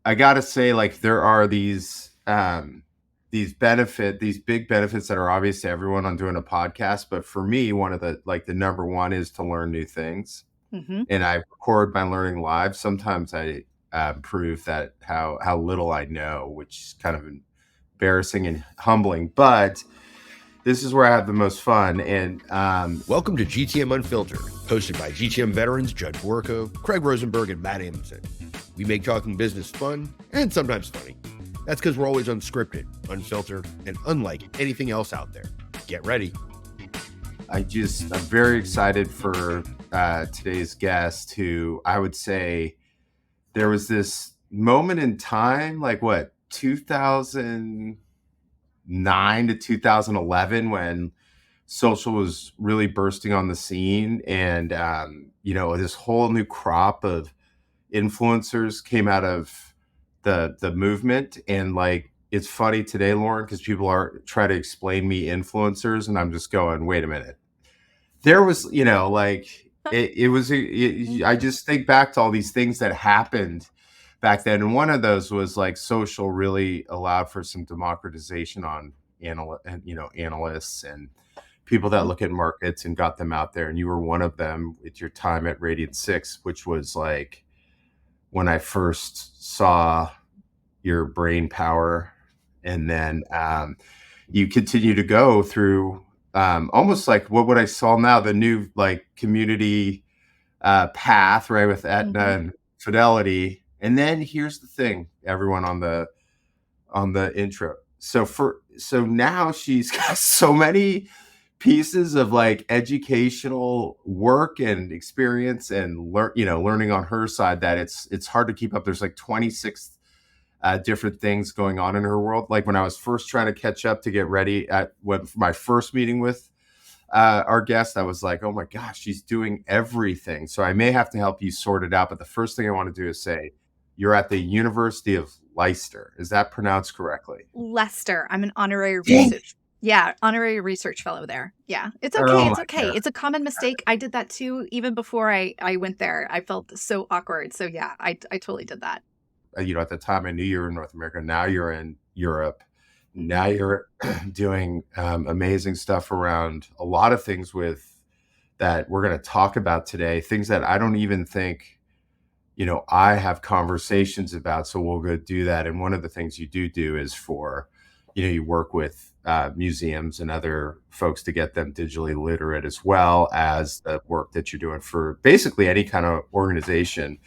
I gotta say, like, there are these big benefits that are obvious to everyone on doing a podcast. But for me, one of the number one is to learn new things. Hmm. And I record my learning live. Sometimes I prove that how little I know, which is kind of embarrassing and humbling. But this is where I have the most fun. And Welcome to GTM Unfiltered, hosted by GTM veterans Judd, Craig Rosenberg, and Matt Amundsen. We make talking business fun and sometimes funny. That's because we're always unscripted, unfiltered, and unlike anything else out there. Get ready. I'm very excited for today's guest, who I would say there was this moment in time, like 2009 to 2011, when social was really bursting on the scene. And, this whole new crop of influencers came out of the movement. And like, it's funny today, Lauren, because people are trying to explain me influencers, and I'm just going, wait a minute. There was, I just think back to all these things that happened back then. And one of those was like social really allowed for some democratization on analysts and people that look at markets, and got them out there. And you were one of them with your time at Radiant 6, which was like when I first saw your brain power. And then you continue to go through almost like what I saw now, the new like community path, right, with Aetna and Fidelity. And then here's the thing, everyone on the intro. So now she's got so many pieces of like educational work and experience and learning on her side, that it's hard to keep up. There's like 26 different things going on in her world. Like when I was first trying to catch up to get ready for my first meeting with our guest, I was like, oh my gosh, she's doing everything. So I may have to help you sort it out. But the first thing I want to do is say, you're at the University of Leicester. Is that pronounced correctly? Leicester. I'm an honorary research. Yeah, honorary research fellow there. Yeah, it's okay. Oh It's my okay. God. It's a common mistake. I did that too, even before I went there. I felt so awkward. So yeah, I totally did that. At the time I knew you were in North America. Now you're in Europe. Now Mhm. you're doing amazing stuff around a lot of things with that we're going to talk about today. Things that I don't even think, I have conversations about. So we'll go do that. And one of the things you do is you work with museums and other folks to get them digitally literate, as well as the work that you're doing for basically any kind of organization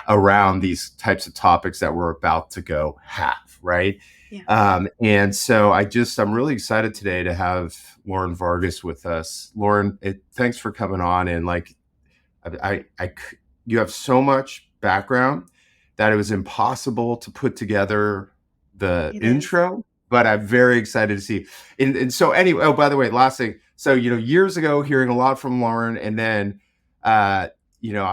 around these types of topics that we're about to go have, right? Yeah. And so I'm really excited today to have Lauren Vargas with us. Lauren, thanks for coming on. And like, you have so much background that it was impossible to put together the It is. intro, but I'm very excited to see. And so anyway, oh, by the way, last thing. So, years ago, hearing a lot from Lauren, and then, I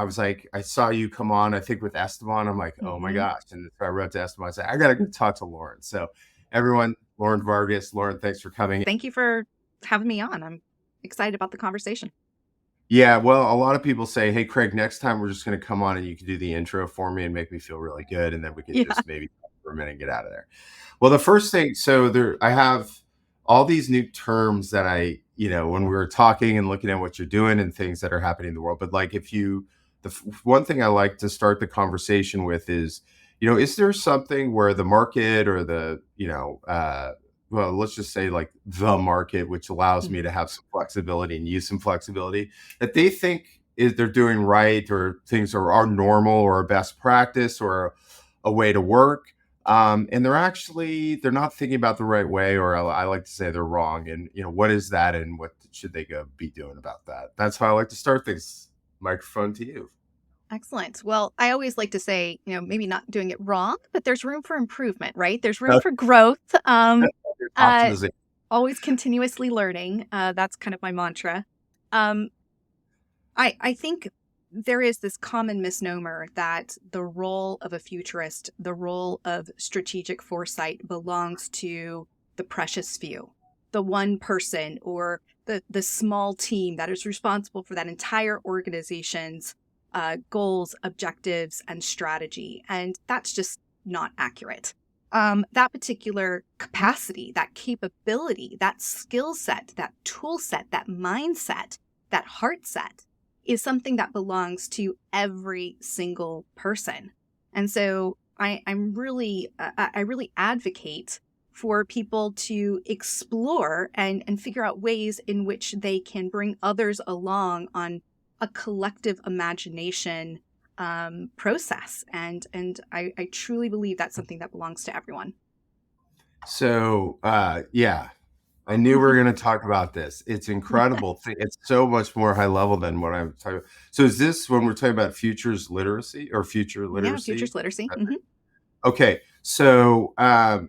was like, I saw you come on, I think with Esteban. I'm like, oh my Hmm. gosh. And so I wrote to Esteban, I said, I got to go talk to Lauren. So everyone, Lauren Vargas, Lauren, thanks for coming. Thank you for having me on. I'm excited about the conversation. Yeah, well, a lot of people say, hey, Craig, next time we're just going to come on and you can do the intro for me and make me feel really good. And then we can Yeah. just maybe talk for a minute and get out of there. Well, the first thing, I have all these new terms that when we were talking and looking at what you're doing and things that are happening in the world. But like, one thing I like to start the conversation with is there something where the market or well, let's just say like the market, which allows me to have some flexibility and use some flexibility, that they think is they're doing right, or things are normal or a best practice or a way to work. And they're not thinking about the right way, or I like to say they're wrong. And, what is that, and what should they go be doing about that? That's how I like to start things. Microphone to you. Excellent. Well, I always like to say, maybe not doing it wrong, but there's room for improvement, right? There's room for growth. Uh, Optimization. Always continuously learning. That's kind of my mantra. Um, I think there is this common misnomer that the role of a futurist, the role of strategic foresight, belongs to the precious few, the one person or the small team that is responsible for that entire organization's goals, objectives, and strategy. And that's just not accurate. That particular capacity, that capability, that skill set, that tool set, that mindset, that heart set is something that belongs to every single person. And so I really advocate for people to explore and figure out ways in which they can bring others along on a collective imagination process. And I truly believe that's something that belongs to everyone. So, yeah, I knew we were going to talk about this. It's incredible. It's so much more high level than what I'm talking about. So is this when we're talking about futures literacy or future Yeah, literacy? futures literacy. Okay. So,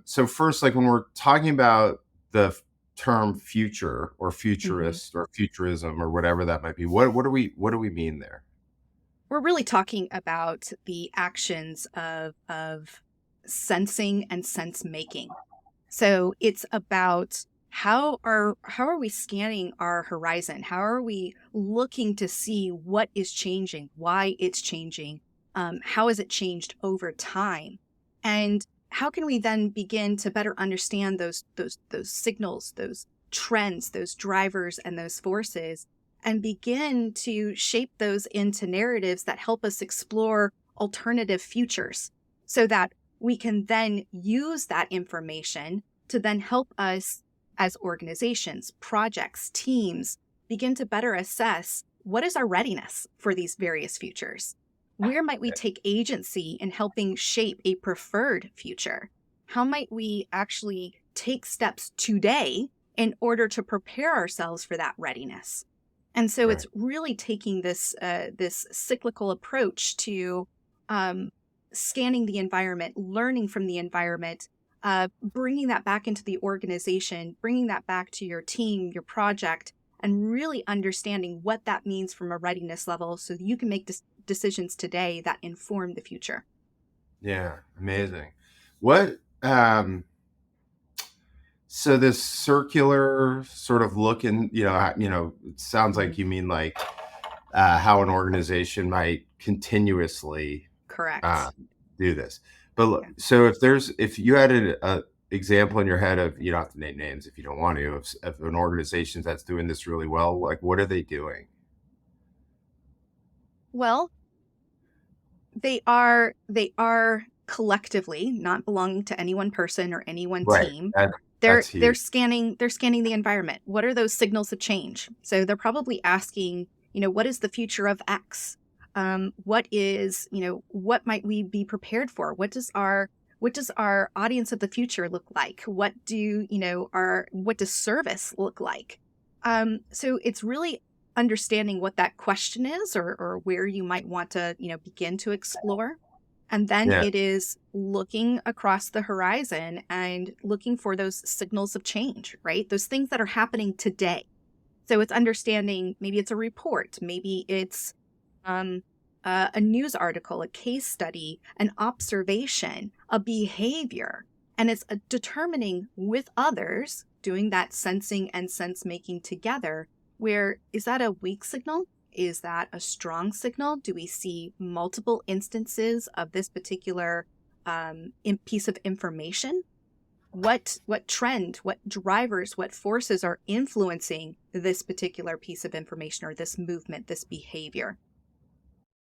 so first, like when we're talking about the term future or futurist or futurism or whatever that might be, what do we mean there? We're really talking about the actions of sensing and sense making. So it's about how are we scanning our horizon? How are we looking to see what is changing, why it's changing, how has it changed over time, and how can we then begin to better understand those signals, those trends, those drivers, and those forces, and begin to shape those into narratives that help us explore alternative futures so that we can then use that information to then help us as organizations, projects, teams, begin to better assess what is our readiness for these various futures. Where might we take agency in helping shape a preferred future? How might we actually take steps today in order to prepare ourselves for that readiness? And so it's really taking this this cyclical approach to scanning the environment, learning from the environment, bringing that back into the organization, bringing that back to your team, your project, and really understanding what that means from a readiness level so that you can make decisions today that inform the future. Yeah, amazing. What so this circular sort of look in, it sounds like you mean like how an organization might continuously Correct. do this. But so if you had a example in your head of, you don't have to name names if you don't want to, of an organization that's doing this really well, like what are they doing? Well, they are collectively, not belonging to any one person or any one team. They're scanning the environment. What are those signals of change? So they're probably asking, what is the future of X? What is, what might we be prepared for? What does our audience of the future look like? What does service look like? So it's really understanding what that question is or where you might want to, begin to explore. And then it is looking across the horizon and looking for those signals of change, right? Those things that are happening today. So it's understanding, maybe it's a report, maybe it's a news article, a case study, an observation, a behavior. And it's determining with others, doing that sensing and sense making together, where is that a weak signal? Is that a strong signal? Do we see multiple instances of this particular piece of information? What trend, what drivers, what forces are influencing this particular piece of information or this movement, this behavior?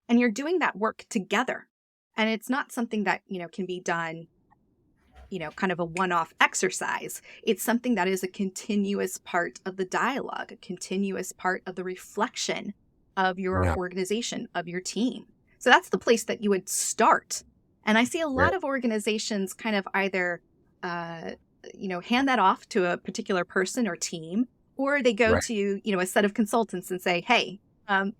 And you're doing that work together. And it's not something that, can be done, kind of a one-off exercise. It's something that is a continuous part of the dialogue, a continuous part of the reflection of your organization, of your team. So that's the place that you would start. And I see a lot of organizations kind of either, hand that off to a particular person or team, or they go to, a set of consultants and say, hey,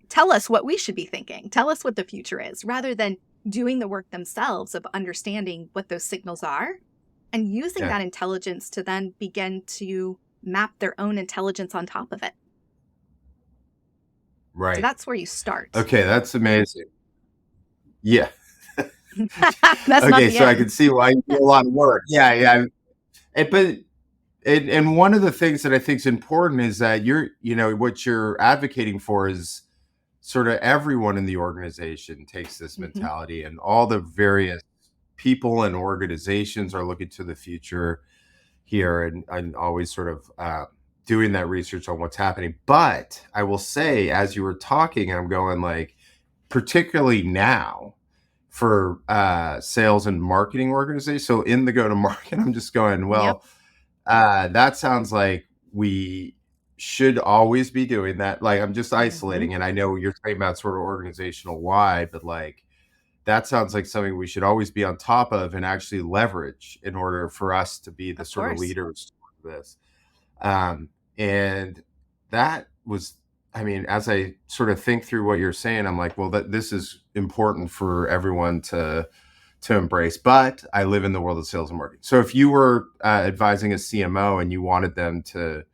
tell us what we should be thinking. Tell us what the future is, rather than doing the work themselves of understanding what those signals are and using that intelligence to then begin to map their own intelligence on top of it. Right. So that's where you start. Okay, that's amazing. Yeah. That's not the so end. I can see why you do a lot of work. Yeah. And one of the things that I think is important is that what you're advocating for is sort of everyone in the organization takes this mentality and all the various people and organizations are looking to the future here, and always sort of doing that research on what's happening. But I will say, as you were talking, I'm going like, particularly now for sales and marketing organizations. So in the go-to-market, I'm just going, Yep, well, that sounds like we should always be doing that. Like, I'm just hmm, isolating, and I know you're talking about sort of organizational wide, but like that sounds like something we should always be on top of and actually leverage in order for us to be the of sort of course. leaders of this. And that was, I mean, as I sort of think through what you're saying, I'm like, well, that this is important for everyone to embrace. But I live in the world of sales and marketing. So if you were advising a CMO and you wanted them to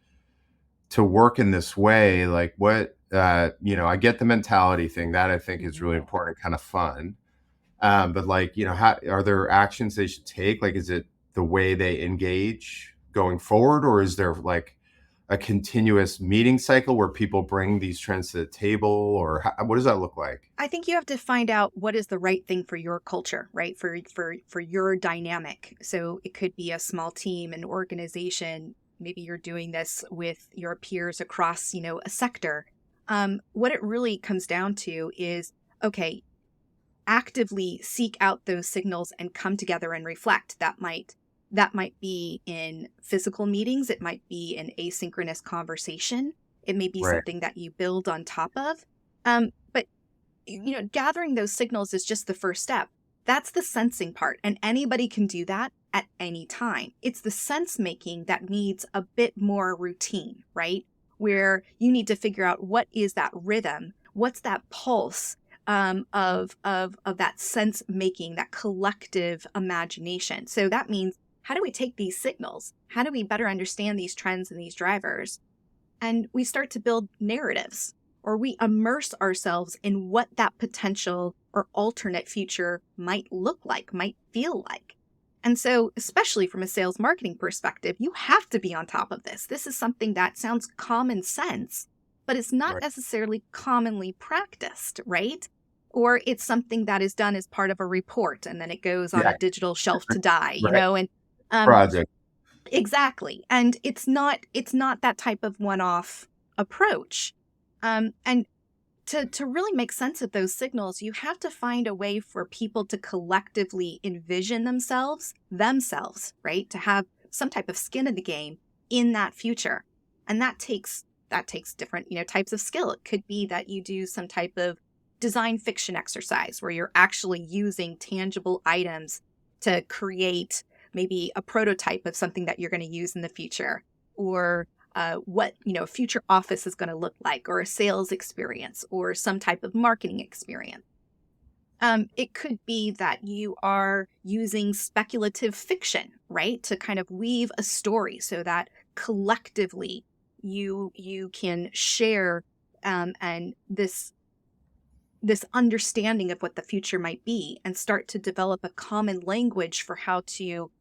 work in this way, like what, I get the mentality thing that I think is Mhm. really important, kind of fun. But like, how are there actions they should take? Like, is it the way they engage going forward, or is there like a continuous meeting cycle where people bring these trends to the table, or what does that look like? I think you have to find out what is the right thing for your culture, right? For your dynamic. So it could be a small team, an organization. Maybe you're doing this with your peers across, a sector. What it really comes down to is, okay, actively seek out those signals and come together and reflect. That might be in physical meetings, it might be an asynchronous conversation, it may be Right. something that you build on top of. But gathering those signals is just the first step. That's the sensing part, and anybody can do that at any time. It's the sense making that needs a bit more routine, right? Where you need to figure out what is that rhythm, what's that pulse, of that sense making, that collective imagination. So that means, how do we take these signals? How do we better understand these trends and these drivers? And we start to build narratives, or we immerse ourselves in what that potential or alternate future might look like, might feel like. And so, especially from a sales marketing perspective, you have to be on top of this. This is something that sounds common sense, but it's not Right. necessarily commonly practiced, right? Or it's something that is done as part of a report and then it goes on a Yeah. digital shelf to die, Right. and um, Project. exactly. And it's not that type of one-off approach. And to really make sense of those signals, you have to find a way for people to collectively envision themselves, right? To have some type of skin in the game in that future. And that takes different, types of skill. It could be that you do some type of design fiction exercise where you're actually using tangible items to create maybe a prototype of something that you're going to use in the future, or what a future office is going to look like, or a sales experience, or some type of marketing experience. It could be that you are using speculative fiction, right, to kind of weave a story so that collectively you can share, and this understanding of what the future might be, and start to develop a common language for how to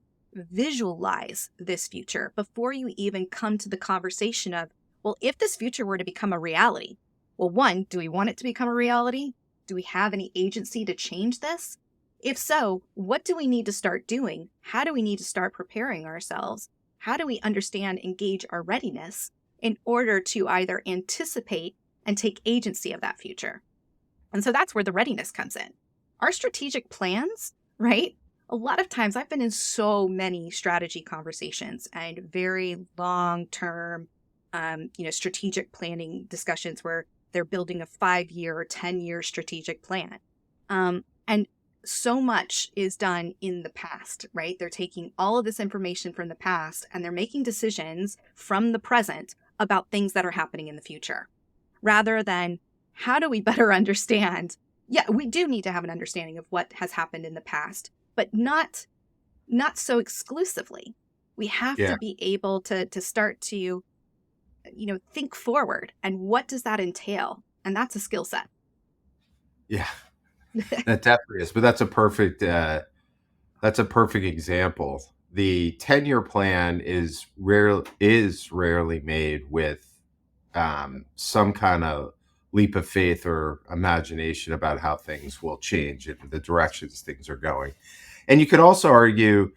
visualize this future before you even come to the conversation of, well, if this future were to become a reality, well, one, do we want it to become a reality? Do we have any agency to change this? If so, what do we need to start doing? How do we need to start preparing ourselves? How do we understand and gauge our readiness in order to either anticipate and take agency of that future? And so that's where the readiness comes in. Our strategic plans, right? A lot of times I've been in so many strategy conversations and very long term, strategic planning discussions where they're building a 5-year or 10-year strategic plan. And so much is done in the past, right? They're taking all of this information from the past and they're making decisions from the present about things that are happening in the future, rather than, how do we better understand? Yeah, we do need to have an understanding of what has happened in the past, but not so exclusively. We have to Yeah. be able to start to, think forward, and what does that entail? And that's a skill set. Yeah. That definitely is. But that's a perfect example. The 10-year plan is rarely made with some kind of leap of faith or imagination about how things will change and the directions things are going. And you could also argue,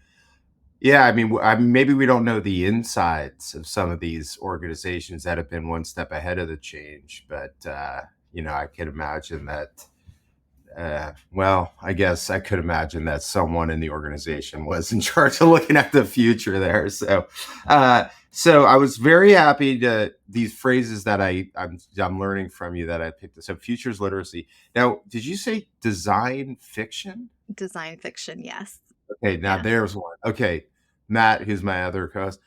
yeah, I mean, maybe we don't know the insides of some of these organizations that have been one step ahead of the change, but I can imagine that. Well, I guess I could imagine that someone in the organization was in charge of looking at the future there. So I was very happy to these phrases that I'm learning from you that I picked. So futures literacy. Now, did you say design fiction? Design fiction, yes. Okay, now Yeah. there's one. Okay, Matt, who's my other co-host,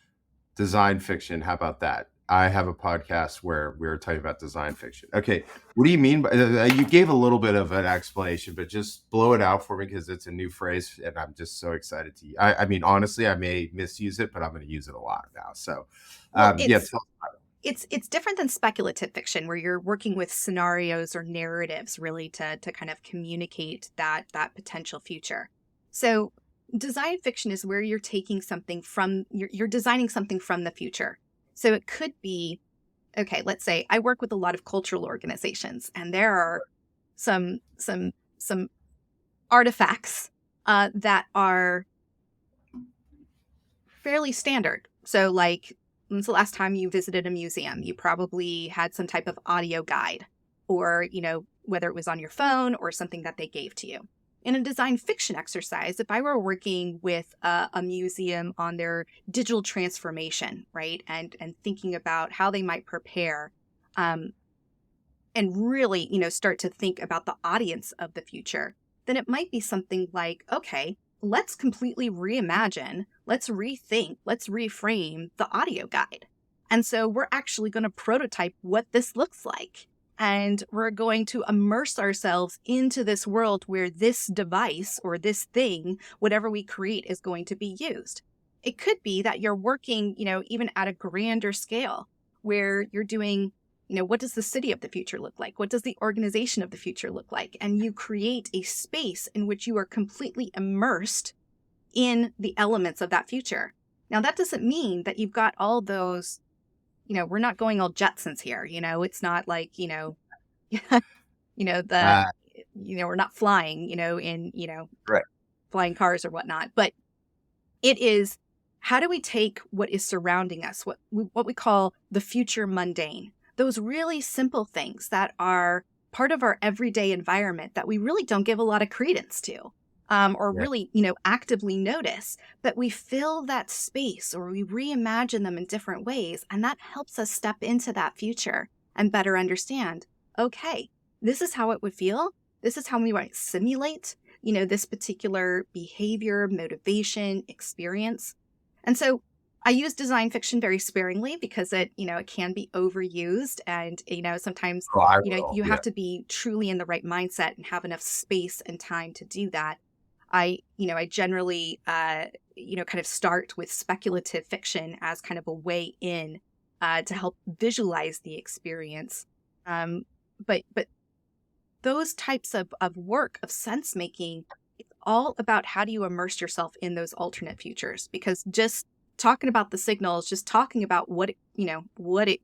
design fiction. How about that? I have a podcast where we were talking about design fiction. Okay, what do you mean by you gave a little bit of an explanation, but just blow it out for me because it's a new phrase and I'm just so excited to. I mean, honestly, I may misuse it, but I'm going to use it a lot now. So, Well, yeah, it's different than speculative fiction, where you're working with scenarios or narratives really to kind of communicate that potential future. So design fiction is where you're taking something from you're designing something from the future. So it could be, okay, let's say I work with a lot of cultural organizations, and there are some artifacts that are fairly standard. So like, when's the last time you visited a museum? You probably had some type of audio guide, or, whether it was on your phone or something that they gave to you. In a design fiction exercise, if I were working with a museum on their digital transformation, right, and thinking about how they might prepare, and really, start to think about the audience of the future, then it might be something like, okay, let's completely reimagine, let's rethink, let's reframe the audio guide. And so we're actually going to prototype what this looks like. And we're going to immerse ourselves into this world where this device or this thing, whatever we create, is going to be used. It could be that you're working, even at a grander scale, where you're doing, what does the city of the future look like? What does the organization of the future look like? And you create a space in which you are completely immersed in the elements of that future. Now, that doesn't mean that you've got all those, we're not going all Jetsons here. It's not like, we're not flying, in, right. flying cars or whatnot. But it is, how do we take what is surrounding us, what we call the future mundane? Those really simple things that are part of our everyday environment that we really don't give a lot of credence to, really, actively notice, but we fill that space or we reimagine them in different ways. And that helps us step into that future and better understand, okay, this is how it would feel. This is how we might simulate, this particular behavior, motivation, experience. And so I use design fiction very sparingly because it can be overused, and, sometimes, you have to be truly in the right mindset and have enough space and time to do that. I generally, kind of start with speculative fiction as kind of a way in to help visualize the experience. But those types of work, of sense making, it's all about how do you immerse yourself in those alternate futures, because just talking about the signals, just talking about what it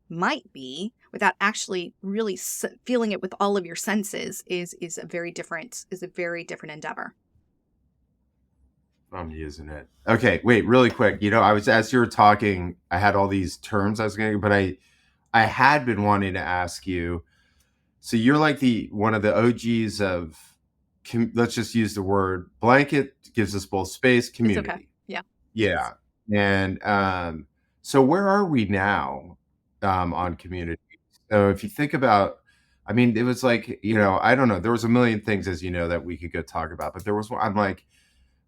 might be without actually really feeling it with all of your senses is a very different endeavor. I'm using it. Okay, wait, really quick. As you were talking, I had all these terms I was going to, but I had been wanting to ask you. So you're like one of the OGs of, let's just use the word blanket, gives us both space, community. It's okay. Yeah. Yeah. And so where are we now on community? So if you think about, I mean, it was like, I don't know, there was a million things, as you know, that we could go talk about, but there was one, I'm like,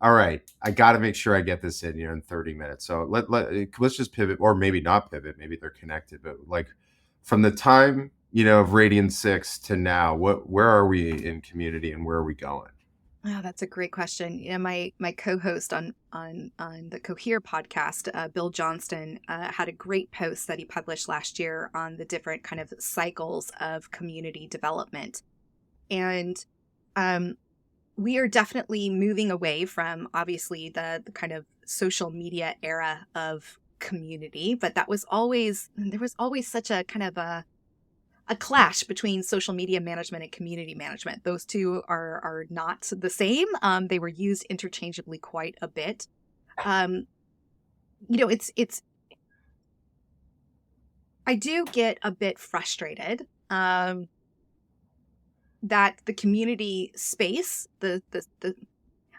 all right, I got to make sure I get this in here in 30 minutes. So let's just pivot, or maybe not pivot. Maybe they're connected, but like from the time, of Radian 6 to now, where are we in community and where are we going? Oh, that's a great question. My co-host on the Cohere podcast, Bill Johnston, had a great post that he published last year on the different kind of cycles of community development. And we are definitely moving away from, obviously, the kind of social media era of community, but there was always such a kind of a a clash between social media management and community management. Those two are not the same. They were used interchangeably quite a bit. It's I do get a bit frustrated that the community space, the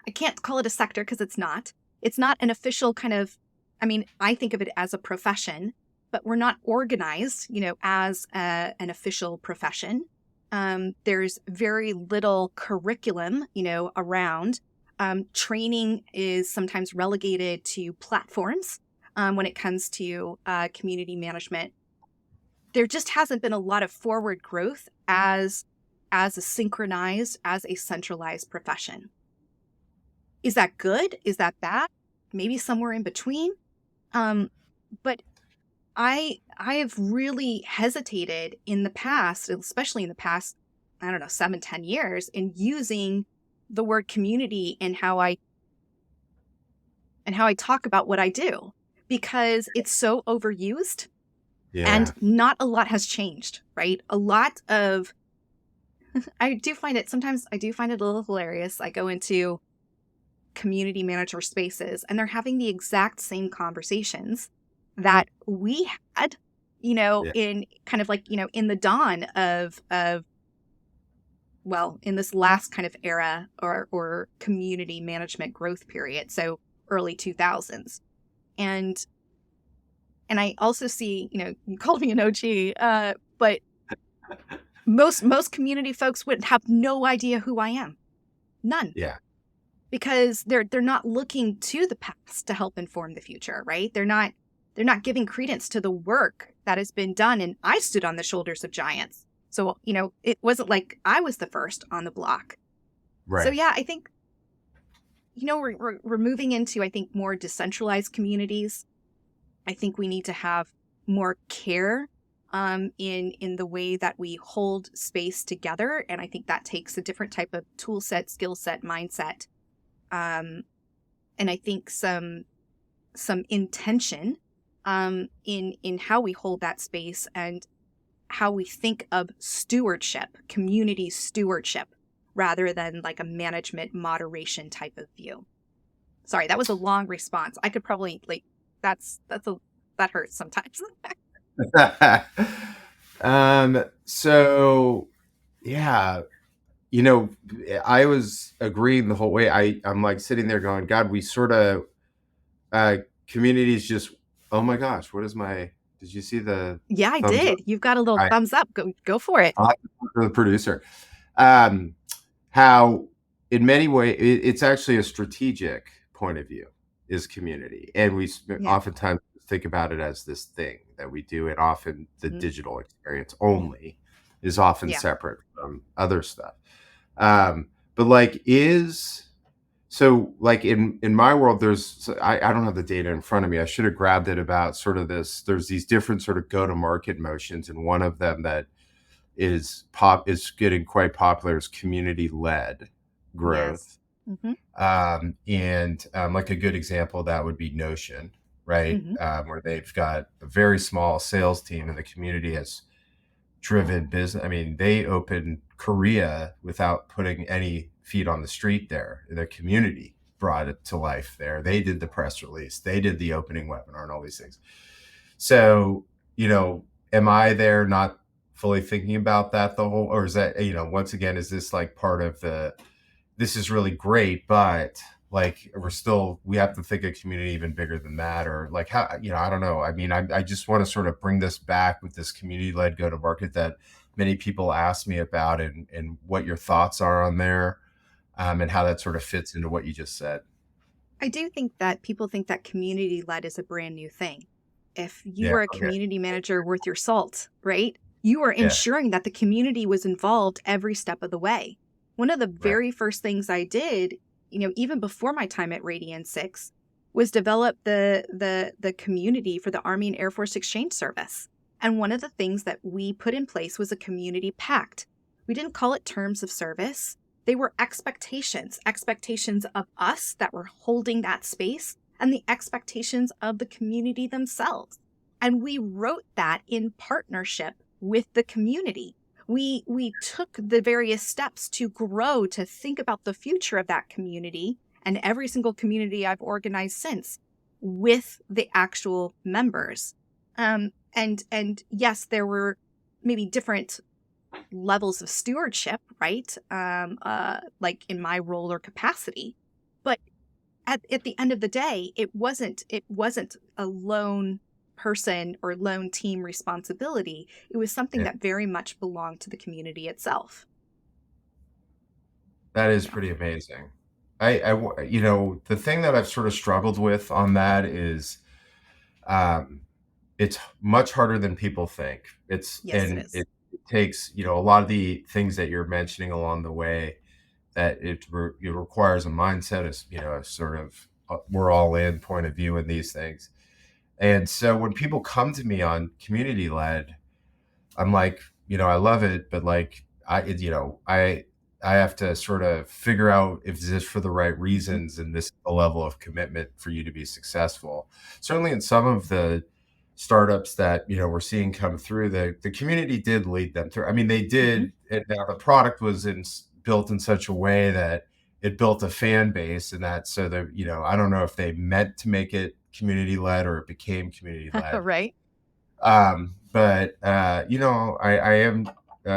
I can't call it a sector because it's not. It's not an official kind of, I think of it as a profession, but we're not organized, as an official profession. There's very little curriculum, around. Training is sometimes relegated to platforms when it comes to community management. There just hasn't been a lot of forward growth as a synchronized, as a centralized profession. Is that good? Is that bad? Maybe somewhere in between. But I have really hesitated in the past, especially in the past, 7-10 years, in using the word community in how I talk about what I do, because it's so overused. Yeah. And not a lot has changed, right? A lot of, I do find it a little hilarious. I go into community manager spaces and they're having the exact same conversations that we had, in kind of like, in the dawn of in this last kind of era or community management growth period. So early 2000s. And I also see, you called me an OG, but most community folks would have no idea who I am. None. Yeah. Because they're not looking to the past to help inform the future, right? They're not giving credence to the work that has been done. And I stood on the shoulders of giants. So, it wasn't like I was the first on the block. Right. So yeah, I think, we're moving into, I think, more decentralized communities. I think we need to have more care in the way that we hold space together. And I think that takes a different type of tool set, skill set, mindset. And I think some intention in how we hold that space and how we think of stewardship, community stewardship, rather than like a management moderation type of view. Sorry, that was a long response. I could probably that hurts sometimes. So yeah, I was agreeing the whole way. I'm like sitting there going, God, we sort of communities just, oh my gosh, did you see the Yeah, I thumbs did. up? You've got a little thumbs up. Go for it. I'll have to talk to the producer. How in many ways it's actually a strategic point of view is community, and we oftentimes think about it as this thing that we do, and often the digital experience only is often separate from other stuff. But like in my world, I don't have the data in front of me. I should have grabbed it about sort of this. There's these different sort of go-to-market motions, and one of them that is getting quite popular is community-led growth. Yes. Mm-hmm. Like a good example of that would be Notion, right? Mm-hmm. Where they've got a very small sales team and the community has driven business. I mean, they opened Korea without putting any feet on the street there. The community brought it to life there. They did the press release. They did the opening webinar and all these things. So, am I there not fully thinking about that or is that, once again, is this like part of this is really great, but like we have to think of community even bigger than that, or like how, I don't know. I mean, I just want to sort of bring this back with this community-led go-to-market that many people ask me about and what your thoughts are on there, and how that sort of fits into what you just said. I do think that people think that community-led is a brand new thing. If you were a community manager worth your salt, right? You are ensuring that the community was involved every step of the way. One of the very first things I did, even before my time at Radian 6, was develop the community for the Army and Air Force Exchange Service. And one of the things that we put in place was a community pact. We didn't call it terms of service. They were expectations of us that were holding that space and the expectations of the community themselves. And we wrote that in partnership with the community. We took the various steps to grow, to think about the future of that community, and every single community I've organized since, with the actual members. And yes, there were maybe different levels of stewardship, right? Like in my role or capacity, but at the end of the day, it wasn't a lone person or lone team responsibility. It was something Yeah. that very much belonged to the community itself. That is pretty amazing. You know, the thing that I've sort of struggled with on that is, um, it's much harder than people think. Yes, it is. It takes, you know, a lot of the things that you're mentioning along the way, that it requires a mindset, as you know, a sort of we're all in point of view in these things. And so when people come to me on community led, I'm like, you know, I love it, but like you know, I have to sort of figure out if this is for the right Mhm. reasons and this is the level of commitment for you to be successful. Certainly in some of the startups that, you know, we're seeing come through, the community did lead them through. I mean, they Mhm. did, and now the product was built in such a way that it built a fan base, and that so that, you know, I don't know if they meant to make it community led or it became community led. Right. But you know, I am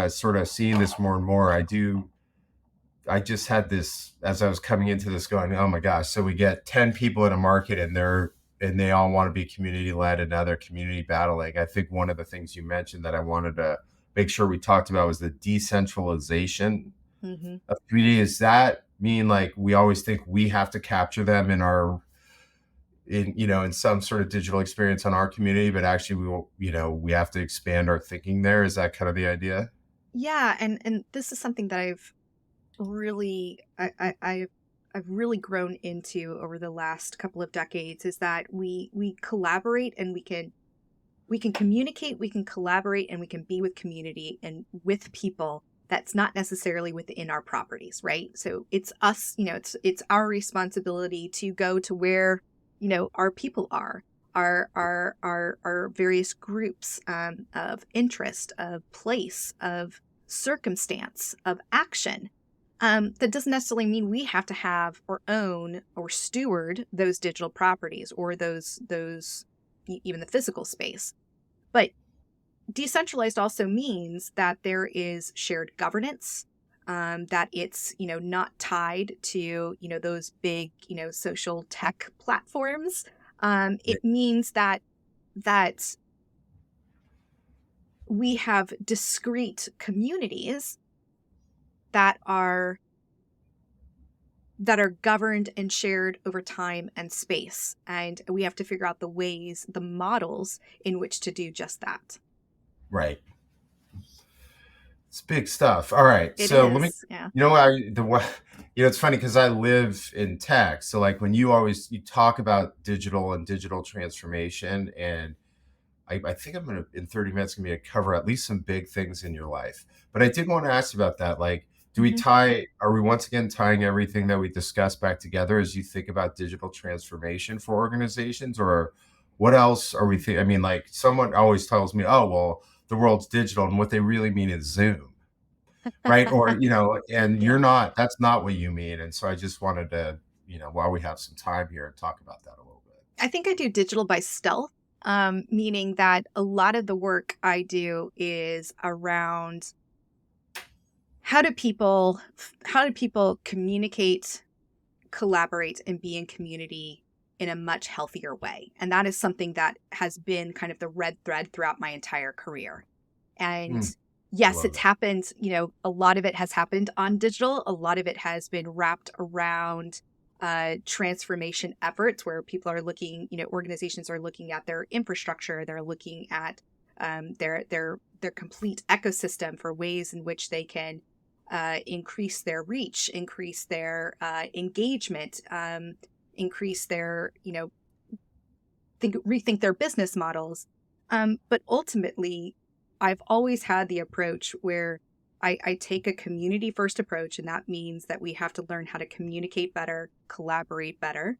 sort of seeing this more and more. I just had this as I was coming into this going, oh my gosh, so we get 10 people in a market and they all want to be community led and now they're community battling. I think one of the things you mentioned that I wanted to make sure we talked about was the decentralization Hmm. of community. Does that mean like we always think we have to capture them in our in you know in some sort of digital experience on our community, but actually we will, you know, we have to expand our thinking there? Is that kind of the idea? Yeah, and this is something that I've really I've really grown into over the last couple of decades, is that we collaborate and we can communicate, we can collaborate, and we can be with community and with people that's not necessarily within our properties, right? So it's us, you know, it's our responsibility to go to where, you know, our people are, our various groups of interest, of place, of circumstance, of action. That doesn't necessarily mean we have to have or own or steward those digital properties or those even the physical space. But decentralized also means that there is shared governance, that it's, you know, not tied to, you know, those big, you know, social tech platforms. Yeah. It means that we have discrete communities that are governed and shared over time and space, and we have to figure out the ways, the models in which to do just that. Right. It's big stuff. All right. It So let me, is, yeah. you know, you know, it's funny because I live in tech. So like when you talk about digital and digital transformation, and I think I'm gonna in 30 minutes gonna be to cover at least some big things in your life. But I did want to ask you about that. Like, Mhm. are we once again tying everything that we discussed back together as you think about digital transformation for organizations, or what else are we I mean, like someone always tells me, oh, well, the world's digital, and what they really mean is Zoom, right? Or, you know, and Yeah. that's not what you mean. And so I just wanted to, you know, while we have some time here, talk about that a little bit. I think I do digital by stealth, meaning that a lot of the work I do is around how do people communicate, collaborate, and be in community in a much healthier way. And that is something that has been kind of the red thread throughout my entire career. And Hmm, I yes, love it's that. happened, you know, a lot of it has happened on digital. A lot of it has been wrapped around transformation efforts where people are looking, you know, organizations are looking at their infrastructure, they're looking at their complete ecosystem for ways in which they can increase their reach, increase their engagement, increase their, you know, rethink their business models. But ultimately, I've always had the approach where I take a community first approach, and that means that we have to learn how to communicate better, collaborate better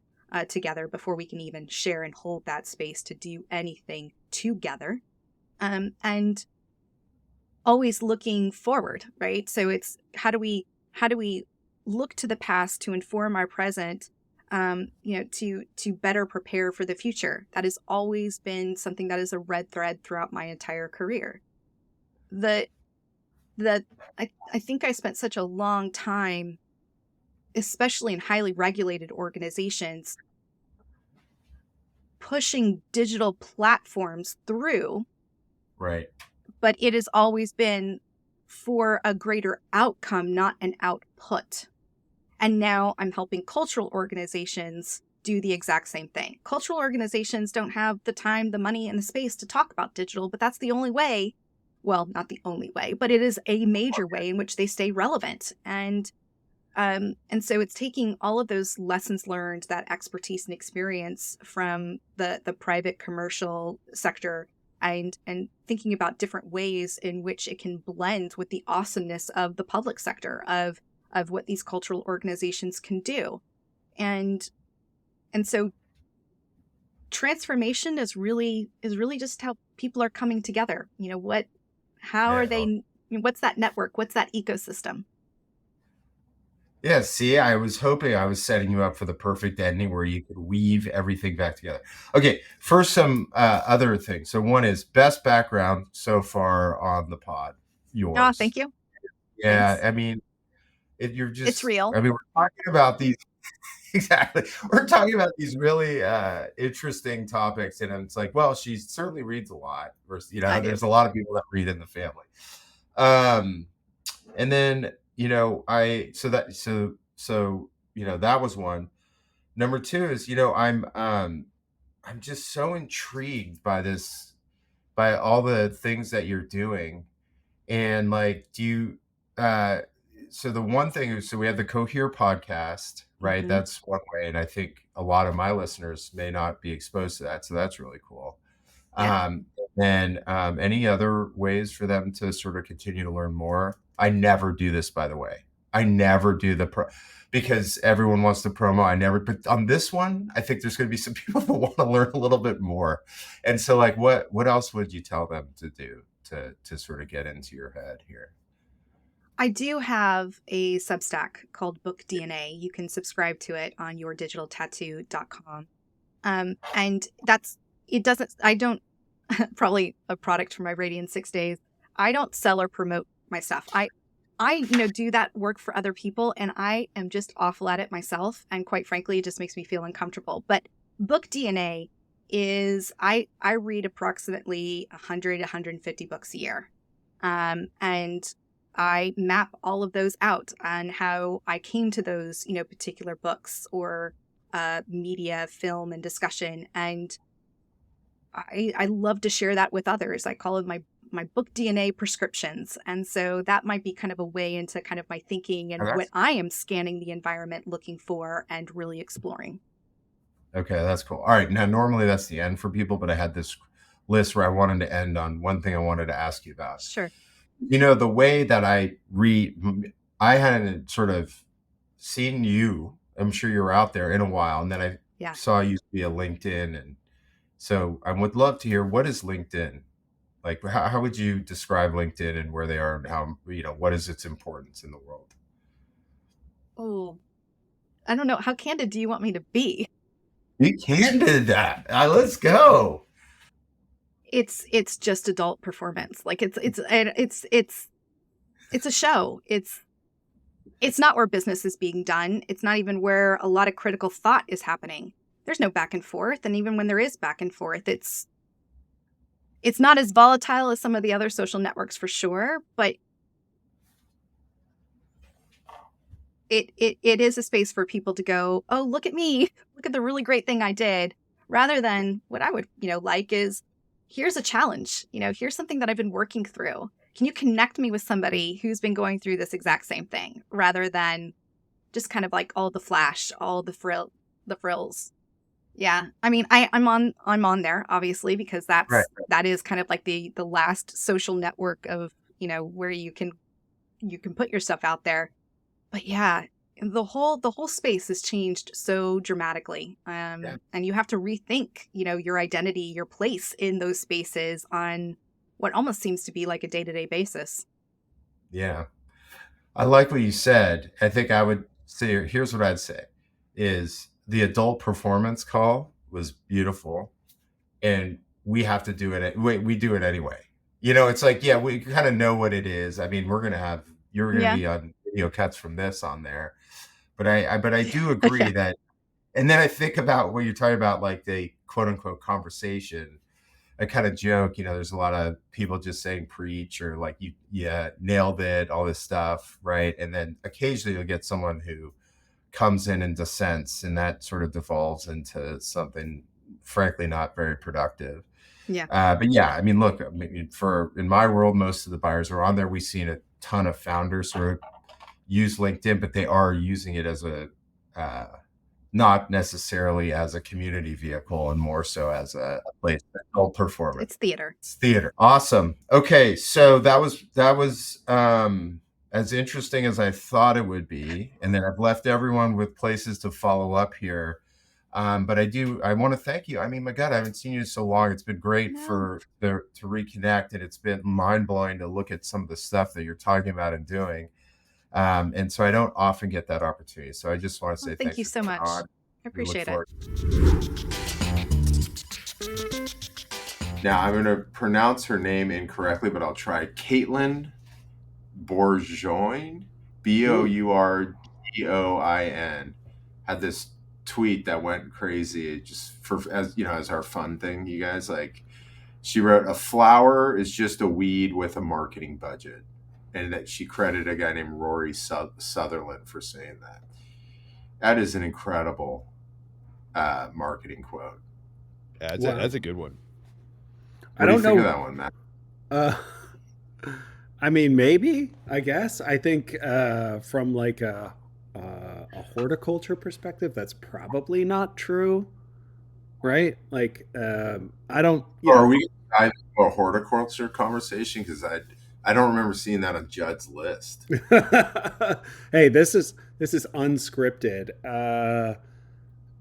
together before we can even share and hold that space to do anything together. And always looking forward, right? So it's how do we look to the past to inform our present, to better prepare for the future. That has always been something that is a red thread throughout my entire career. The I think I spent such a long time, especially in highly regulated organizations, pushing digital platforms through, Right. but it has always been for a greater outcome, not an output. And now I'm helping cultural organizations do the exact same thing. Cultural organizations don't have the time, the money, and the space to talk about digital, but that's the only way. Well, not the only way, but it is a major way in which they stay relevant. And so it's taking all of those lessons learned, that expertise and experience from the private commercial sector, and thinking about different ways in which it can blend with the awesomeness of the public sector, of what these cultural organizations can do. And so transformation is really just how people are coming together. How are they, what's that network? What's that ecosystem? Yeah, see, I was hoping I was setting you up for the perfect ending where you could weave everything back together. Okay, first some other things. So one is best background so far on the pod, Oh, yours. thank you. Yeah, Thanks. I mean, It's real. I mean, we're talking about these exactly. We're talking about these really interesting topics, and it's like, well, she certainly reads a lot. I do. There's a lot of people that read in the family. Um, and then that was one. Number two is I'm just so intrigued by by all the things that you're doing. And like, do you uh so the one thing is, so we have the Cohere podcast, right? Hmm. That's one way, and I think a lot of my listeners may not be exposed to that, so that's really cool. Yeah. And any other ways for them to sort of continue to learn more? I never do this, by the way. I never do because everyone wants to promo. I never, but on this one, I think there's going to be some people who want to learn a little bit more. And so, like, what else would you tell them to do to sort of get into your head here? I do have a Substack called Book DNA. You can subscribe to it on yourdigitaltattoo.com. And I don't, probably a product from my Radiant 6 days. I don't sell or promote my stuff. I do that work for other people, and I am just awful at it myself. And quite frankly, it just makes me feel uncomfortable. But Book DNA is, I read approximately 100, 150 books a year. And I map all of those out on how I came to those, particular books or media, film, and discussion. And I love to share that with others. I call it my Book DNA prescriptions. And so that might be kind of a way into kind of my thinking and what I am scanning the environment looking for and really exploring. Okay, that's cool. All right. Now, normally that's the end for people, but I had this list where I wanted to end on one thing I wanted to ask you about. Sure. The way that I hadn't sort of seen you. I'm sure you were out there in a while, and then I saw you via LinkedIn, and so I would love to hear, what is LinkedIn? Like, how would you describe LinkedIn and where they are, and how, what is its importance in the world? Oh, I don't know. How candid do you want me to be? Be candid. Let's go. It's just adult performance. Like it's a show. It's not where business is being done. It's not even where a lot of critical thought is happening. There's no back and forth. And even when there is back and forth, it's not as volatile as some of the other social networks for sure, but it is a space for people to go, oh, look at me, look at the really great thing I did, rather than what I would, like is, here's a challenge, here's something that I've been working through. Can you connect me with somebody who's been going through this exact same thing, rather than just kind of like all the flash, all the frills. Yeah. I mean, I'm on there obviously, because that is kind of like the last social network of, where you can put your stuff out there. But yeah, the whole space has changed so dramatically. And you have to rethink, your identity, your place in those spaces on what almost seems to be like a day-to-day basis. Yeah. I like what you said. I think I would say, here's what I'd say is the adult performance call was beautiful, and we have to do it. We do it anyway. It's like, yeah, we kind of know what it is. I mean, you're going to Yeah. be on video cuts from this on there, but I do agree that. And then I think about what you're talking about, like the quote unquote conversation. I kind of joke, there's a lot of people just saying preach or like yeah, nailed it, all this stuff, right? And then occasionally you'll get someone who comes in and dissents, and that sort of devolves into something frankly not very productive. Yeah. But yeah, I mean, look, in my world, most of the buyers are on there. We've seen a ton of founders sort of use LinkedIn, but they are using it as a not necessarily as a community vehicle, and more so as a place that build performance. It's theater. It's theater. Awesome. Okay, so that was as interesting as I thought it would be, and then I've left everyone with places to follow up here. But I want to thank you. I mean, my God, I haven't seen you in so long. It's been great to reconnect, and it's been mind blowing to look at some of the stuff that you're talking about and doing. And so I don't often get that opportunity. So I just want to say thank you so much. I appreciate it. Now I'm going to pronounce her name incorrectly, but I'll try. Caitlin Bourgoin, Bourgoin, had this tweet that went crazy just as our fun thing. You guys, like, she wrote, "A flower is just a weed with a marketing budget." And that she credited a guy named Rory Sutherland for saying that. That is an incredible marketing quote. Yeah, that's a good one. What do you think of that one, Matt? I mean, maybe, I guess. I think from like a horticulture perspective, that's probably not true, right? Like, I don't. Or are we going to a horticulture conversation? Because I don't remember seeing that on Judd's list. Hey, this is unscripted.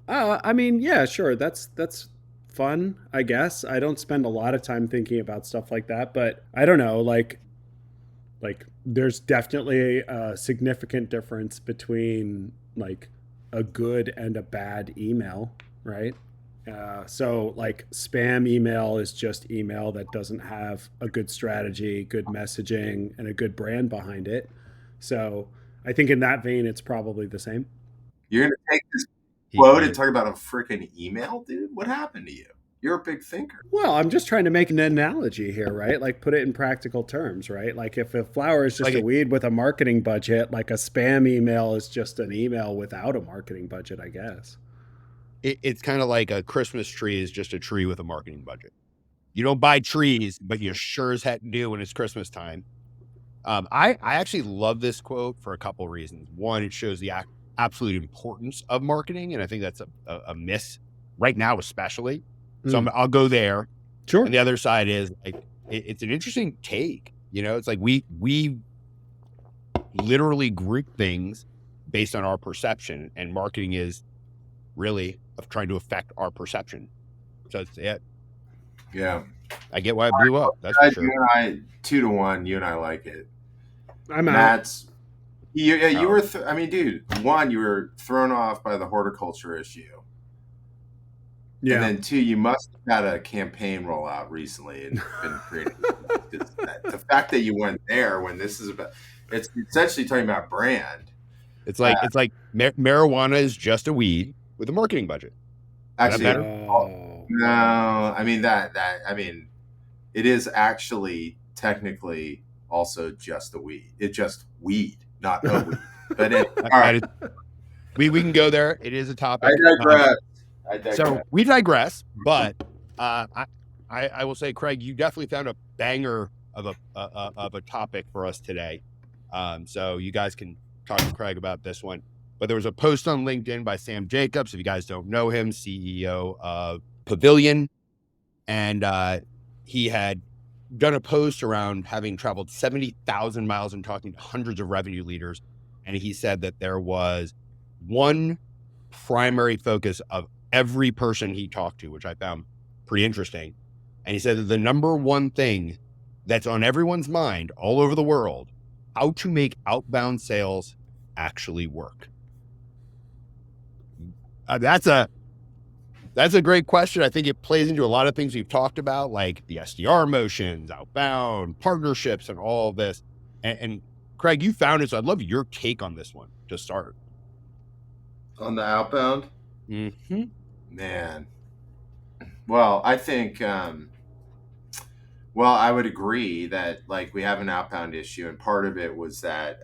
I mean, yeah, sure. That's fun, I guess. I don't spend a lot of time thinking about stuff like that, but I don't know, like there's definitely a significant difference between like a good and a bad email, right? So like spam email is just email that doesn't have a good strategy, good messaging, and a good brand behind it. So I think in that vein, it's probably the same. You're going to take this quote and talk about a freaking email, dude? What happened to you? You're a big thinker. Well, I'm just trying to make an analogy here, right? Like put it in practical terms, right? Like if a flower is just like a weed with a marketing budget, like a spam email is just an email without a marketing budget, I guess. It's kind of like a Christmas tree is just a tree with a marketing budget. You don't buy trees, but you sure as heck do when it's Christmas time. I actually love this quote for a couple of reasons. One, it shows the absolute importance of marketing, and I think that's a miss right now, especially. So I'll go there. Sure. And the other side is like it's an interesting take. It's like we literally group things based on our perception, and marketing is really of trying to affect our perception. So it's it. Yeah. I get why it blew up. That's for sure. You and I, 2-1, you and I like it. I'm Matt's, you were, I mean, dude, one, you were thrown off by the horticulture issue. Yeah. And then two, you must have had a campaign rollout recently and been creating. The fact that you went there when this is about, it's essentially talking about brand. It's like marijuana is just a weed with a marketing budget. Actually, no. I mean I mean, it is actually technically also just a weed. It's just weed, not a weed. But all right, we can go there. It is a topic. I digress. So we digress, but I will say, Craig, you definitely found a banger of a topic for us today. So you guys can talk to Craig about this one. But there was a post on LinkedIn by Sam Jacobs, if you guys don't know him, CEO of Pavilion, and he had done a post around having traveled 70,000 miles and talking to hundreds of revenue leaders, and he said that there was one primary focus of every person he talked to, which I found pretty interesting. And he said that the number one thing that's on everyone's mind all over the world: how to make outbound sales actually work. That's a great question. I think it plays into a lot of things we've talked about, like the SDR motions, outbound partnerships, and all of this. And Craig, you found it, so I'd love your take on this one to start. On the outbound? Mm-hmm. Man. Well, I think, well, I would agree that like we have an outbound issue, and part of it was that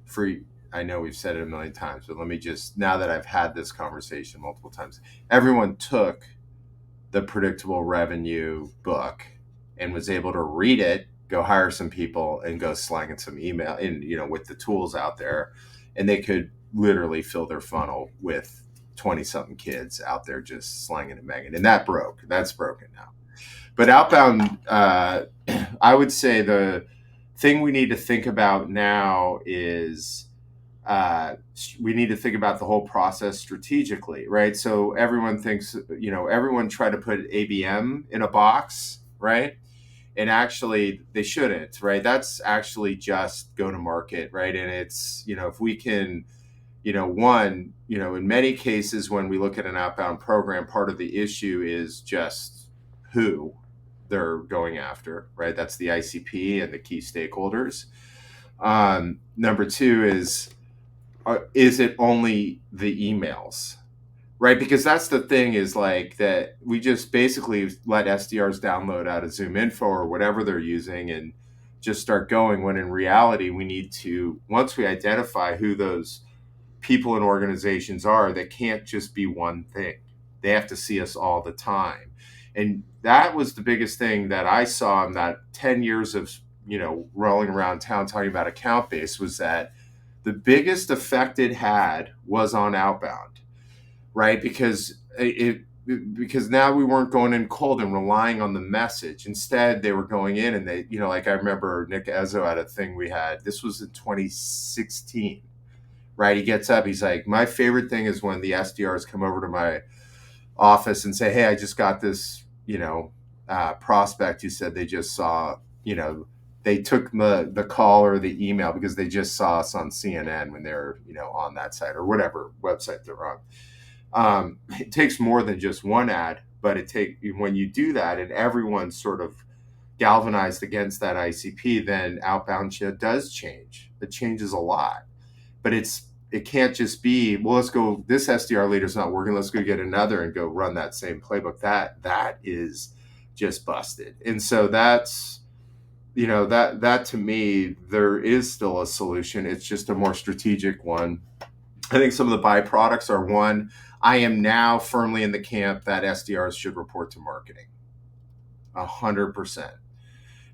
for I know we've said it a million times, but let me just, now that I've had this conversation multiple times, everyone took the predictable revenue book and was able to read it, go hire some people, and go slanging some email and with the tools out there, and they could literally fill their funnel with 20 something kids out there just slanging and banging, and that's broken now. But outbound, I would say the thing we need to think about now is we need to think about the whole process strategically, right? So everyone thinks, everyone try to put ABM in a box, right? And actually they shouldn't, right? That's actually just go to market, right? And it's, if we can, in many cases, when we look at an outbound program, part of the issue is just who they're going after, right? That's the ICP and the key stakeholders. Number two is it only the emails, right? Because that's the thing, is like that we just basically let SDRs download out of Zoom Info or whatever they're using and just start going, when in reality we need to, once we identify who those people and organizations are, that can't just be one thing. They have to see us all the time. And that was the biggest thing that I saw in that 10 years of, rolling around town talking about account base, was that the biggest effect it had was on outbound, right? Because now we weren't going in cold and relying on the message. Instead, they were going in and they, like I remember Nick Ezzo had a thing we had, this was in 2016, right? He gets up, he's like, my favorite thing is when the SDRs come over to my office and say, hey, I just got this, prospect who said they just saw, they took the call or the email because they just saw us on CNN when they're, on that site or whatever website they're on. It takes more than just one ad, but when you do that and everyone's sort of galvanized against that ICP, then outbound shit does change. It changes a lot, but it can't just be, well, let's go, this SDR leader's not working, let's go get another and go run that same playbook. That is just busted. And so that's, that to me, there is still a solution. It's just a more strategic one. I think some of the byproducts are, one, I am now firmly in the camp that SDRs should report to marketing 100%,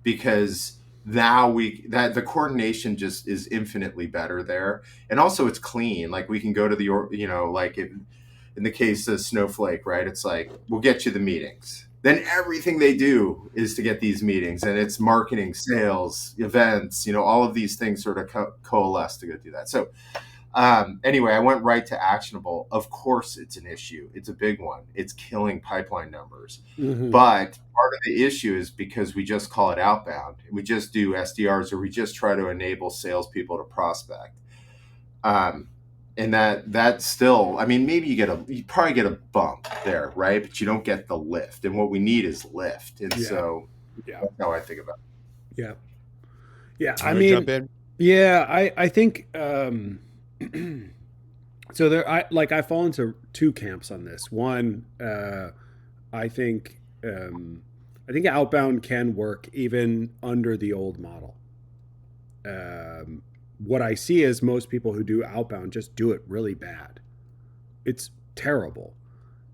because now the coordination just is infinitely better there. And also it's clean. Like we can go to the, like in the case of Snowflake, right? It's like, we'll get you the meetings. Then everything they do is to get these meetings, and it's marketing, sales, events, all of these things sort of coalesce to go do that. So anyway, I went right to actionable. Of course, it's an issue. It's a big one. It's killing pipeline numbers. Mm-hmm. But part of the issue is because we just call it outbound. We just do SDRs, or we just try to enable salespeople to prospect. And that still, I mean, maybe you probably get a bump there, right? But you don't get the lift. And what we need is lift. And so that's how I think about it. Yeah. Yeah. I mean, jump in? Yeah, I think, so I fall into two camps on this. One, I think outbound can work even under the old model. What I see is most people who do outbound just do it really bad. It's terrible.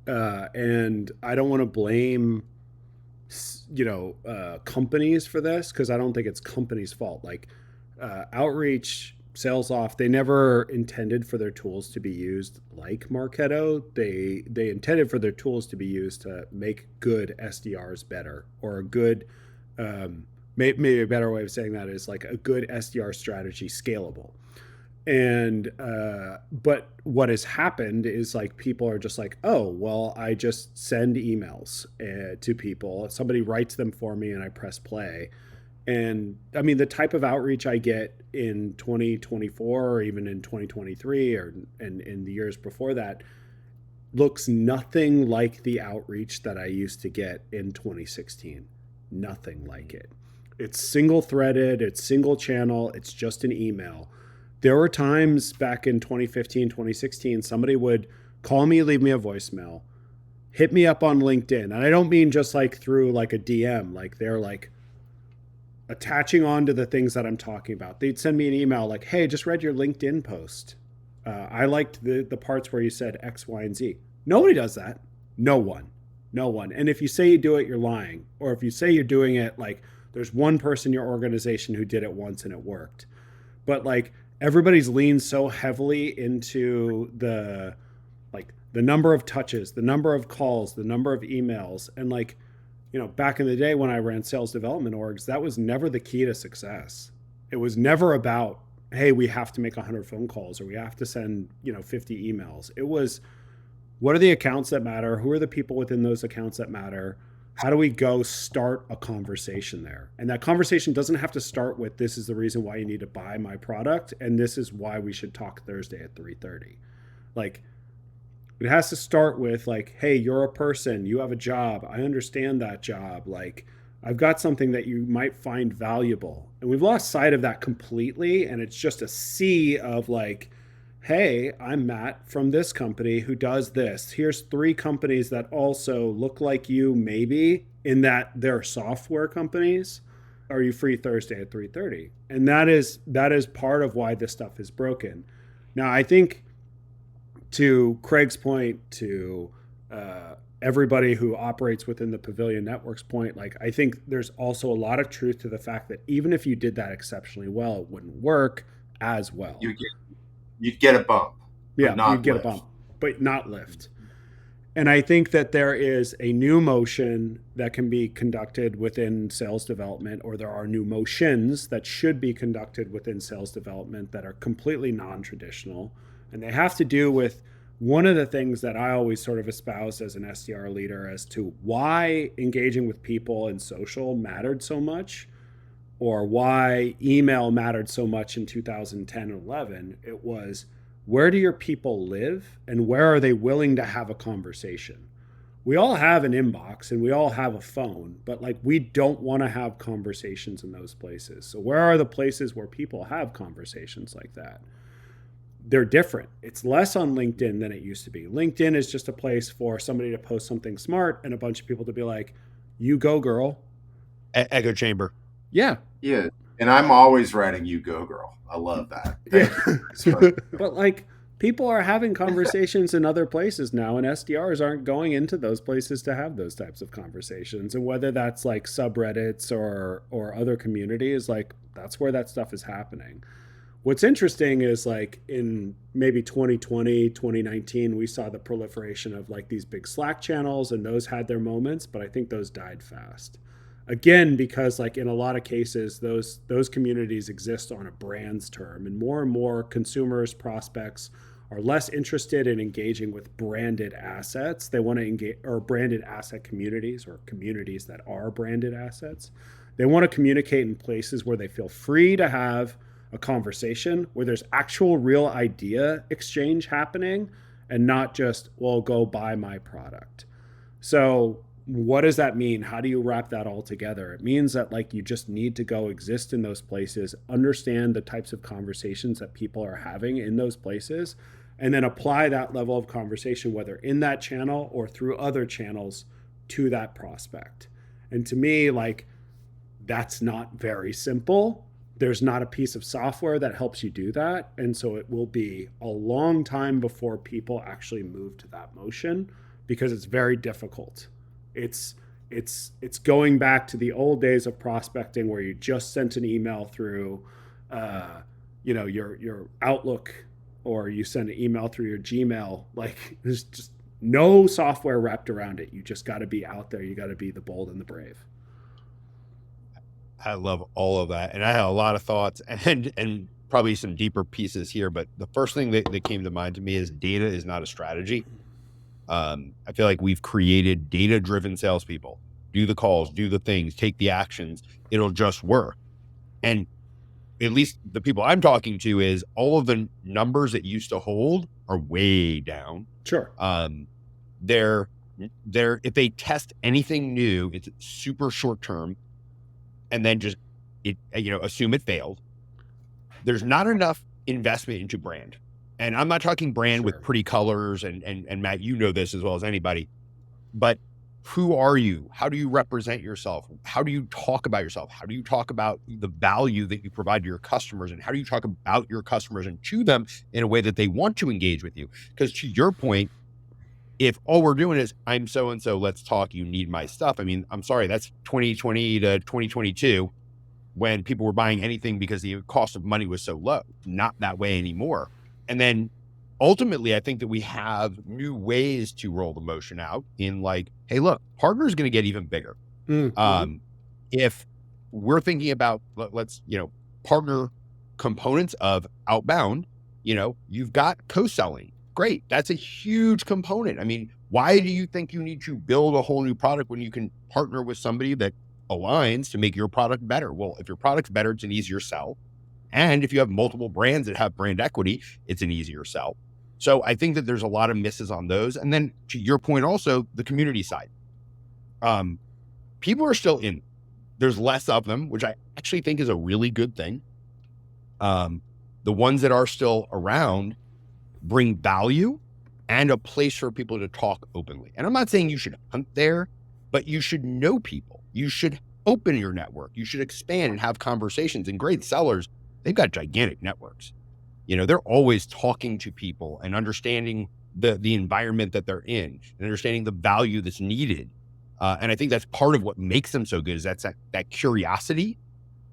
And I don't want to blame, companies for this, because I don't think it's companies' fault. Like Outreach, SalesOft, they never intended for their tools to be used like Marketo. They intended for their tools to be used to make good SDRs better, or a good, maybe a better way of saying that is like a good SDR strategy scalable. And but what has happened is like people are just like, oh, well, I just send emails to people. Somebody writes them for me and I press play. And I mean, the type of outreach I get in 2024 or even in 2023 or and in the years before that looks nothing like the outreach that I used to get in 2016. Nothing like it. It's single threaded, it's single channel, it's just an email. There were times back in 2015, 2016, somebody would call me, leave me a voicemail, hit me up on LinkedIn. And I don't mean just like through like a DM, like they're like attaching on to the things that I'm talking about. They'd send me an email like, hey, just read your LinkedIn post. I liked the parts where you said X, Y, and Z. Nobody does that. No one. And if you say you do it, you're lying. Or if you say you're doing it, like there's one person in your organization who did it once and it worked. But like everybody's leaned so heavily into the number of touches, the number of calls, the number of emails. And like, you know, back in the day when I ran sales development orgs, that was never the key to success. It was never about, hey, we have to make 100 phone calls or we have to send, 50 emails. It was, what are the accounts that matter? Who are the people within those accounts that matter? How do we go start a conversation there? And that conversation doesn't have to start with, this is the reason why you need to buy my product, and this is why we should talk Thursday at 3:30. Like, it has to start with like, hey, you're a person, you have a job. I understand that job. Like, I've got something that you might find valuable. And we've lost sight of that completely. And it's just a sea of like, hey, I'm Matt from this company who does this. Here's 3 companies that also look like you, maybe, in that they're software companies. Are you free Thursday at 3:30? And that is part of why this stuff is broken. Now, I think to Craig's point, to everybody who operates within the Pavilion Network's point, like I think there's also a lot of truth to the fact that even if you did that exceptionally well, it wouldn't work as well. You'd get a bump. Yeah, you'd get a bump, but not lift. And I think that there is a new motion that can be conducted within sales development, or there are new motions that should be conducted within sales development that are completely non-traditional. And they have to do with one of the things that I always sort of espouse as an SDR leader as to why engaging with people in social mattered so much, or why email mattered so much in 2010 and 11. It was, where do your people live and where are they willing to have a conversation? We all have an inbox and we all have a phone, but like we don't want to have conversations in those places. So where are the places where people have conversations like that? They're different. It's less on LinkedIn than it used to be. LinkedIn is just a place for somebody to post something smart and a bunch of people to be like, you go, girl. Echo chamber. Yeah. Yeah. And I'm always writing you go, girl. I love that. Yeah. But like people are having conversations in other places now, and SDRs aren't going into those places to have those types of conversations. And whether that's like subreddits or other communities, like that's where that stuff is happening. What's interesting is like in maybe 2020, 2019, we saw the proliferation of like these big Slack channels, and those had their moments, but I think those died fast. Again, because like in a lot of cases, those communities exist on a brand's term, and more consumers, prospects are less interested in engaging with branded assets. They want to engage, or branded asset communities, or communities that are branded assets. They want to communicate in places where they feel free to have a conversation, where there's actual real idea exchange happening, and not just, well, go buy my product. So what does that mean? How do you wrap that all together? It means that like you just need to go exist in those places, understand the types of conversations that people are having in those places, and then apply that level of conversation, whether in that channel or through other channels, to that prospect. And to me, like, that's not very simple. There's not a piece of software that helps you do that. And so it will be a long time before people actually move to that motion, because it's very difficult. It's going back to the old days of prospecting, where you just sent an email through, your Outlook, or you send an email through your Gmail. Like there's just no software wrapped around it. You just got to be out there. You got to be the bold and the brave. I love all of that, and I have a lot of thoughts and probably some deeper pieces here. But the first thing that came to mind to me is data is not a strategy. I feel like we've created data-driven salespeople, do the calls, do the things, take the actions. It'll just work. And at least the people I'm talking to is all of the numbers that used to hold are way down. Sure. They're if they test anything new, it's super short term, and then just assume it failed. There's not enough investment into brand. And I'm not talking brand with pretty colors and Matt, you know this as well as anybody, but who are you? How do you represent yourself? How do you talk about yourself? How do you talk about the value that you provide to your customers? And how do you talk about your customers and to them in a way that they want to engage with you? Because to your point, if all we're doing is I'm so-and-so, let's talk, you need my stuff. I mean, I'm sorry, that's 2020 to 2022 when people were buying anything because the cost of money was so low. Not that way anymore. And then ultimately, I think that we have new ways to roll the motion out in like, hey, look, partner is going to get even bigger. Mm-hmm. If we're thinking about, let's, partner components of Outbound, you've got co-selling. Great. That's a huge component. I mean, why do you think you need to build a whole new product when you can partner with somebody that aligns to make your product better? Well, if your product's better, it's an easier sell. And if you have multiple brands that have brand equity, it's an easier sell. So I think that there's a lot of misses on those. And then to your point, also the community side, people are still in, there's less of them, which I actually think is a really good thing. The ones that are still around bring value and a place for people to talk openly. And I'm not saying you should hunt there, but you should know people. You should open your network. You should expand and have conversations. And great sellers, they've got gigantic networks. They're always talking to people and understanding the environment that they're in and understanding the value that's needed. And I think that's part of what makes them so good is that curiosity.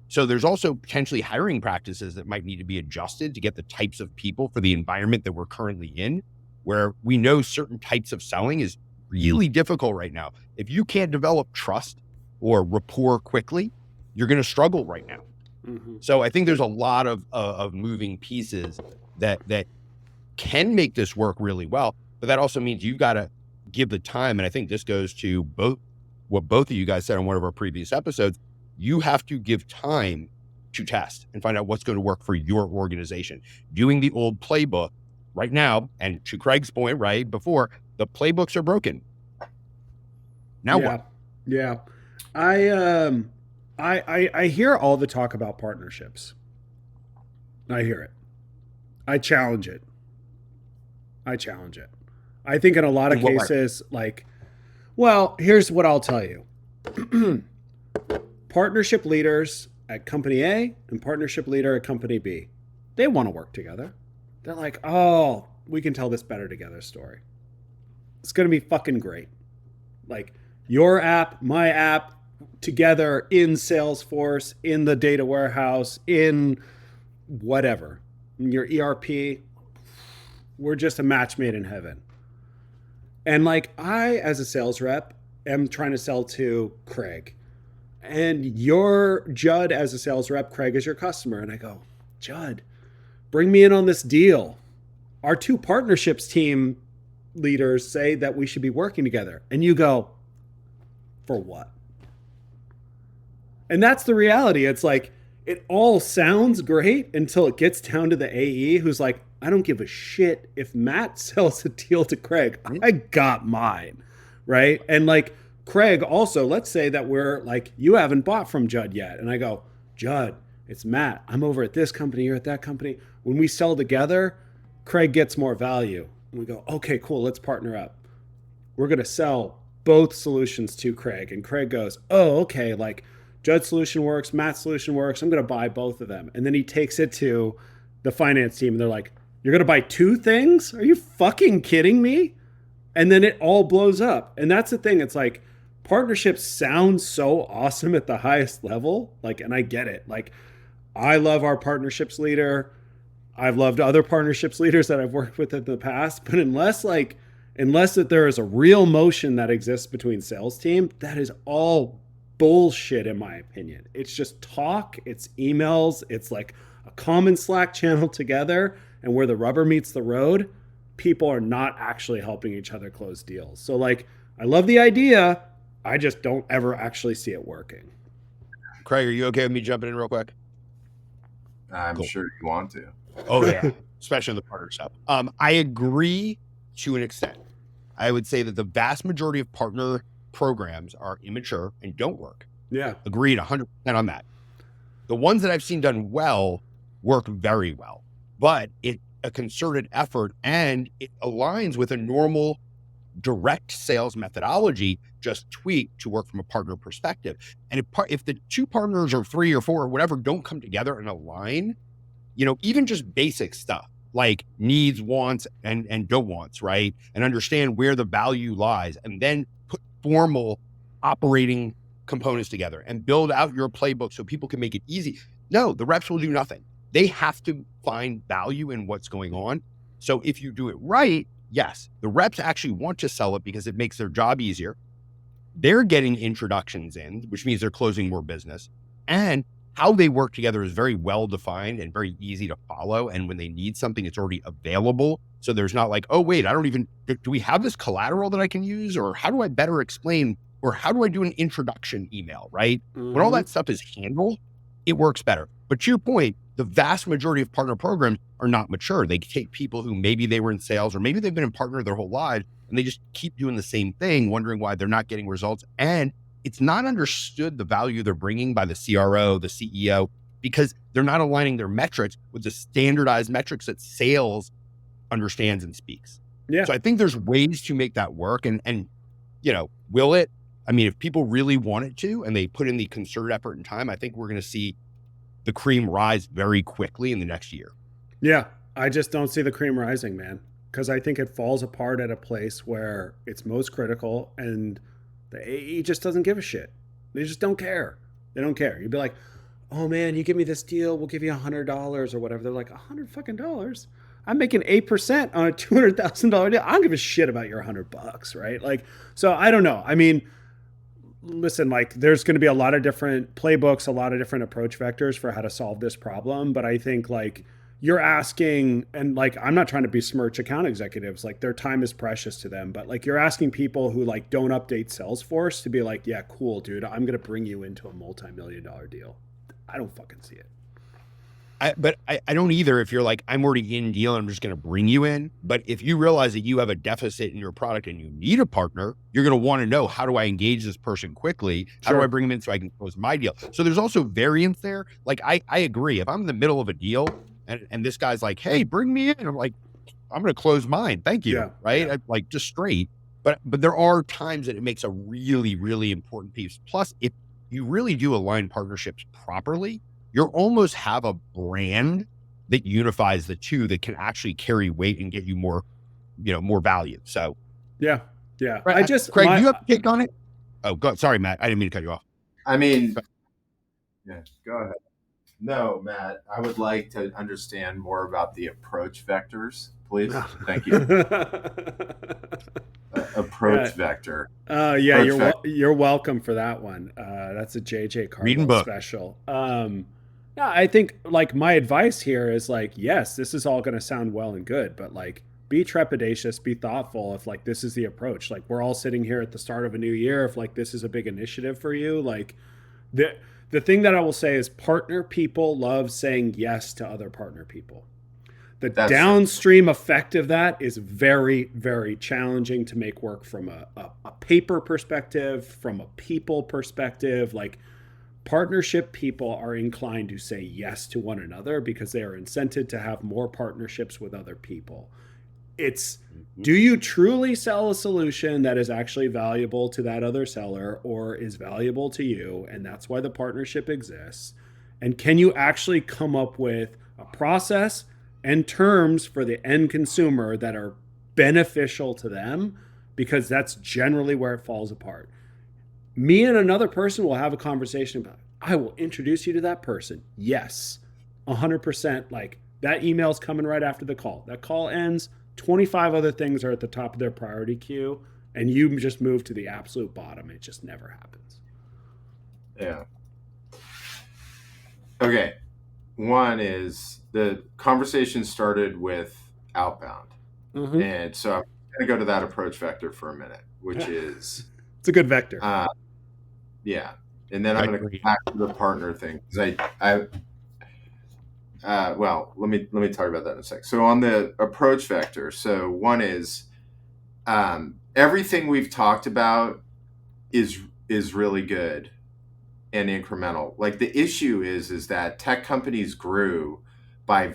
So there's also potentially hiring practices that might need to be adjusted to get the types of people for the environment that we're currently in, where we know certain types of selling is really difficult right now. If you can't develop trust or rapport quickly, you're going to struggle right now. Mm-hmm. So I think there's a lot of moving pieces that can make this work really well, but that also means you've got to give the time. And I think this goes to what both of you guys said on one of our previous episodes. You have to give time to test and find out what's going to work for your organization. Doing the old playbook right now, and to Craig's point, right before, the playbooks are broken. Now what? Yeah. I hear all the talk about partnerships. I hear it. I challenge it. I think in a lot of cases, here's what I'll tell you. Partnership leaders at company A and partnership leader at company B, they want to work together. They're like, oh, we can tell this better together story. It's going to be fucking great. Like your app, my app, together in Salesforce, in the data warehouse, in whatever, in your ERP, we're just a match made in heaven. And I, as a sales rep, am trying to sell to Craig. And you're Judd as a sales rep, Craig is your customer. And I go, Judd, bring me in on this deal. Our two partnerships team leaders say that we should be working together. And you go, for what? And that's the reality. It's like, it all sounds great until it gets down to the AE who's like, I don't give a shit if Matt sells a deal to Craig. I got mine, right? And Craig also, let's say that we're you haven't bought from Judd yet. And I go, Judd, it's Matt. I'm over at this company, you're at that company. When we sell together, Craig gets more value. And we go, okay, cool, let's partner up. We're going to sell both solutions to Craig. And Craig goes, oh, okay, Judd's solution works, Matt's solution works. I'm going to buy both of them. And then he takes it to the finance team and they're like, you're going to buy two things? Are you fucking kidding me? And then it all blows up. And that's the thing. It's partnerships sound so awesome at the highest level. And I get it. I love our partnerships leader. I've loved other partnerships leaders that I've worked with in the past. But unless that there is a real motion that exists between sales team, that is all bullshit in my opinion. It's just talk, it's emails, it's a common Slack channel together, and where the rubber meets the road, people are not actually helping each other close deals. So I love the idea, I just don't ever actually see it working. Craig, are you okay with me jumping in real quick? I'm Cool. sure you want to. Oh yeah, especially in the partner stuff. I agree to an extent. I would say that the vast majority of partner programs are immature and don't work. Yeah. Agreed 100% on that. The ones that I've seen done well work very well, but it's a concerted effort and it aligns with a normal direct sales methodology, just tweaked to work from a partner perspective. And if the two partners or three or four or whatever don't come together and align, even just basic stuff like needs, wants, and don't wants, right? And understand where the value lies, and then put formal operating components together and build out your playbook so people can make it easy. No, the reps will do nothing. They have to find value in what's going on. So if you do it right, yes, the reps actually want to sell it because it makes their job easier. They're getting introductions in, which means they're closing more business. And how they work together is very well defined and very easy to follow. And when they need something, it's already available. So there's not like, oh, wait, do we have this collateral that I can use? Or how do I better explain? Or how do I do an introduction email, right? Mm-hmm. When all that stuff is handled, it works better. But to your point, the vast majority of partner programs are not mature. They take people who maybe they were in sales or maybe they've been in partner their whole lives, and they just keep doing the same thing, wondering why they're not getting results. And it's not understood the value they're bringing by the CRO, the CEO, because they're not aligning their metrics with the standardized metrics that sales understands and speaks. Yeah. So I think there's ways to make that work. And will it? I mean, if people really want it to, and they put in the concerted effort and time, I think we're going to see the cream rise very quickly in the next year. Yeah. I just don't see the cream rising, man. Because I think it falls apart at a place where it's most critical and the AE just doesn't give a shit. They just don't care. They don't care. You'd be like, oh man, you give me this deal, we'll give you $100 or whatever. They're like, $100 fucking dollars? I'm making 8% on a $200,000 deal. I don't give a shit about your $100, right? Like, so I don't know. I mean, listen, like there's going to be a lot of different playbooks, a lot of different approach vectors for how to solve this problem. But I think like you're asking, and like, I'm not trying to besmirch account executives, like their time is precious to them, but like you're asking people who like don't update Salesforce to be like, yeah, cool, dude, I'm going to bring you into a multi-million-dollar deal. I don't fucking see it. But I don't either if you're like, I'm already in deal and I'm just going to bring you in. But if you realize that you have a deficit in your product and you need a partner, you're going to want to know, how do I engage this person quickly? How do I bring them in so I can close my deal? So there's also variance there. Like, I agree. If I'm in the middle of a deal and this guy's like, hey, bring me in, I'm like, I'm going to close mine. Thank you. Yeah. Right. Yeah. Like just straight. But there are times that it makes a really, really important piece. Plus, if you really do align partnerships properly, you almost have a brand that unifies the two that can actually carry weight and get you more, more value. So yeah. Craig, do you have a take on it? Oh, sorry, Matt. I didn't mean to cut you off. I mean, yeah, go ahead. No, Matt, I would like to understand more about the approach vectors, please. Thank you. Approach vector. You're welcome for that one. That's a JJ Cardinal special. Yeah, I think like my advice here is like, yes, this is all going to sound well and good, but like be trepidatious, be thoughtful if like this is the approach. Like we're all sitting here at the start of a new year. If like this is a big initiative for you, like the thing that I will say is partner people love saying yes to other partner people. That's downstream effect of that is very, very challenging to make work from a paper perspective, from a people perspective. Like partnership people are inclined to say yes to one another because they are incented to have more partnerships with other people. It's, do you truly sell a solution that is actually valuable to that other seller or is valuable to you? And that's why the partnership exists. And can you actually come up with a process and terms for the end consumer that are beneficial to them? Because that's generally where it falls apart. Me and another person will have a conversation about, I will introduce you to that person. Yes, 100%. Like that email's coming right after the call. That call ends, 25 other things are at the top of their priority queue, and you just move to the absolute bottom. It just never happens. Yeah. Okay. One is the conversation started with Outbound. Mm-hmm. And so I'm going to go to that approach vector for a minute, which is It's a good vector. Yeah. And then I'm going to come back to the partner thing because well, let me talk about that in a sec. So on the approach vector, so one is everything we've talked about is really good and incremental. Like the issue is that tech companies grew by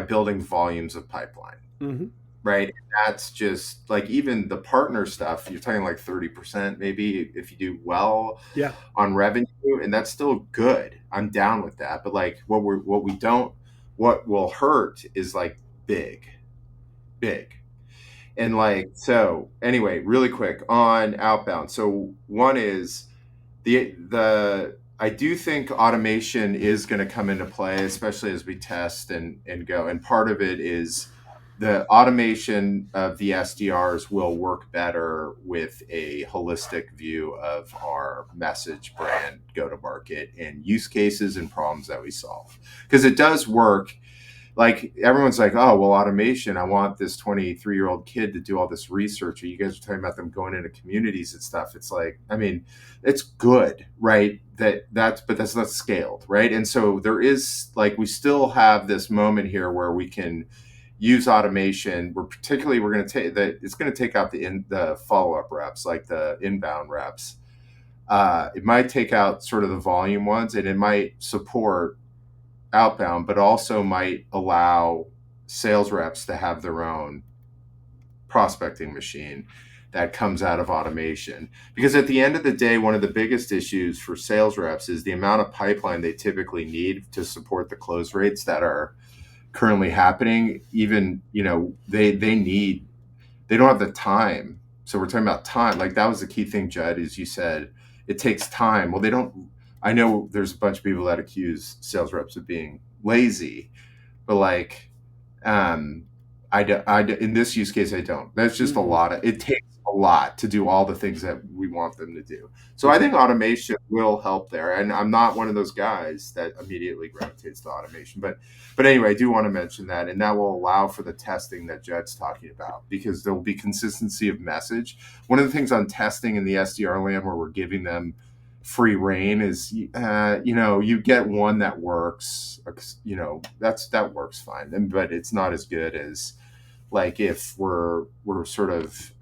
building volumes of pipeline, right? And that's just like even the partner stuff. You're talking like 30% maybe if you do well on revenue, and that's still good. I'm down with that. But like what will hurt is like big. And like, so anyway, really quick on outbound. So one is the I do think automation is going to come into play, especially as we test and go. And part of it is the automation of the SDRs will work better with a holistic view of our message, brand, go to market, and use cases and problems that we solve. Because it does work. Like everyone's like, oh, well, automation, I want this 23-year-old kid to do all this research. Or you guys are talking about them going into communities and stuff. It's like, I mean, it's good, right? But that's not scaled, right? And so there is like, we still have this moment here where we can use automation. We're going to take that. It's going to take out the follow-up reps, like the inbound reps. It might take out sort of the volume ones, and it might support outbound, but also might allow sales reps to have their own prospecting machine that comes out of automation. Because at the end of the day, one of the biggest issues for sales reps is the amount of pipeline they typically need to support the close rates that are currently happening. Even, they don't have the time. So we're talking about time. Like that was the key thing, Judd, is you said it takes time. Well, they don't. I know there's a bunch of people that accuse sales reps of being lazy, but like, in this use case, I don't. That's just it takes a lot to do all the things that we want them to do. So I think automation will help there. And I'm not one of those guys that immediately gravitates to automation, but anyway, I do want to mention that, and that will allow for the testing that Judd's talking about, because there will be consistency of message. One of the things on testing in the SDR land where we're giving them free reign is you get one that works, that works fine, but it's not as good as like if we're sort of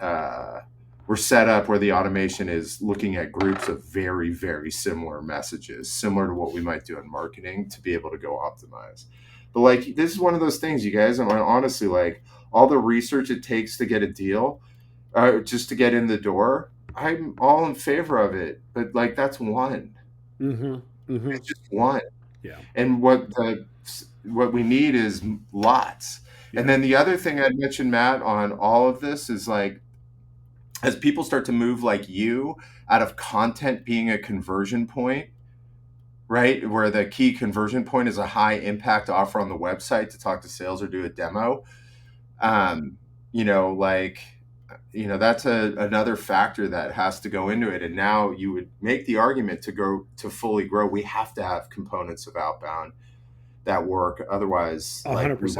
we're set up where the automation is looking at groups of very, very similar messages, similar to what we might do in marketing, to be able to go optimize. But like, this is one of those things, you guys, and honestly, like all the research it takes to get a deal, just to get in the door, I'm all in favor of it, but like that's one. It's just one. Yeah. And what we need is lots. Yeah. And then the other thing I'd mention, Matt, on all of this is like, as people start to move like you out of content being a conversion point, right? Where the key conversion point is a high impact offer on the website to talk to sales or do a demo. That's another factor that has to go into it. And now you would make the argument to fully grow, we have to have components of outbound that work. Otherwise, 100%. We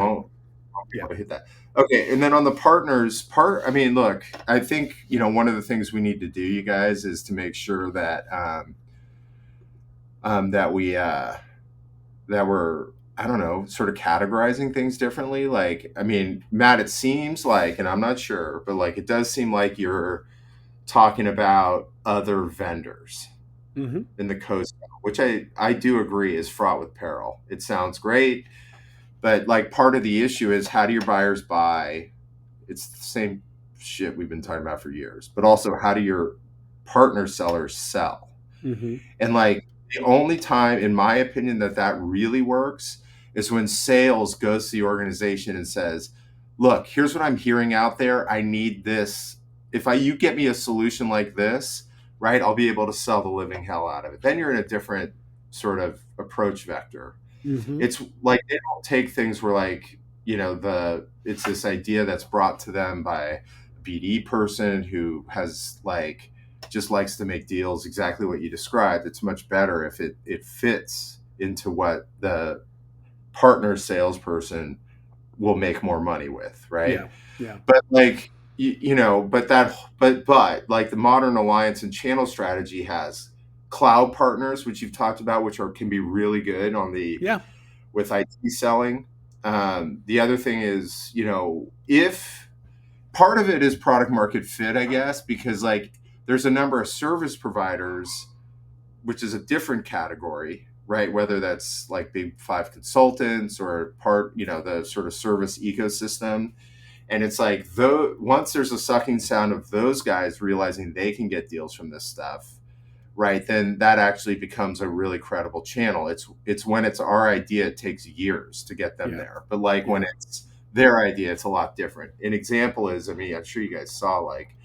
won't be able to hit that. Okay. And then on the partners part, I mean, look, I think, one of the things we need to do, you guys, is to make sure that, that we're, I don't know, sort of categorizing things differently. Like, I mean, Matt, it seems like, and I'm not sure, but like, it does seem like you're talking about other vendors in the coast, which I do agree is fraught with peril. It sounds great, but like part of the issue is, how do your buyers buy? It's the same shit we've been talking about for years, but also how do your partner sellers sell? And like, the only time, in my opinion, that really works is when sales goes to the organization and says, look, here's what I'm hearing out there. I need this. If you get me a solution like this, right, I'll be able to sell the living hell out of it. Then you're in a different sort of approach vector. It's like, they don't take things where like, it's this idea that's brought to them by a BD person who has like, just likes to make deals exactly what you described. It's much better if it fits into what the partner salesperson will make more money with, right? Yeah. But like, but like the modern alliance and channel strategy has cloud partners, which you've talked about, which can be really good on the with IT selling. The other thing is, if part of it is product market fit, I guess, because like there's a number of service providers, which is a different category, right? Whether that's like big five consultants or the sort of service ecosystem. And it's like, once there's a sucking sound of those guys realizing they can get deals from this stuff, right, then that actually becomes a really credible channel. It's when it's our idea, it takes years to get them there. But like when it's their idea, it's a lot different. An example is, I mean, I'm sure you guys saw, like,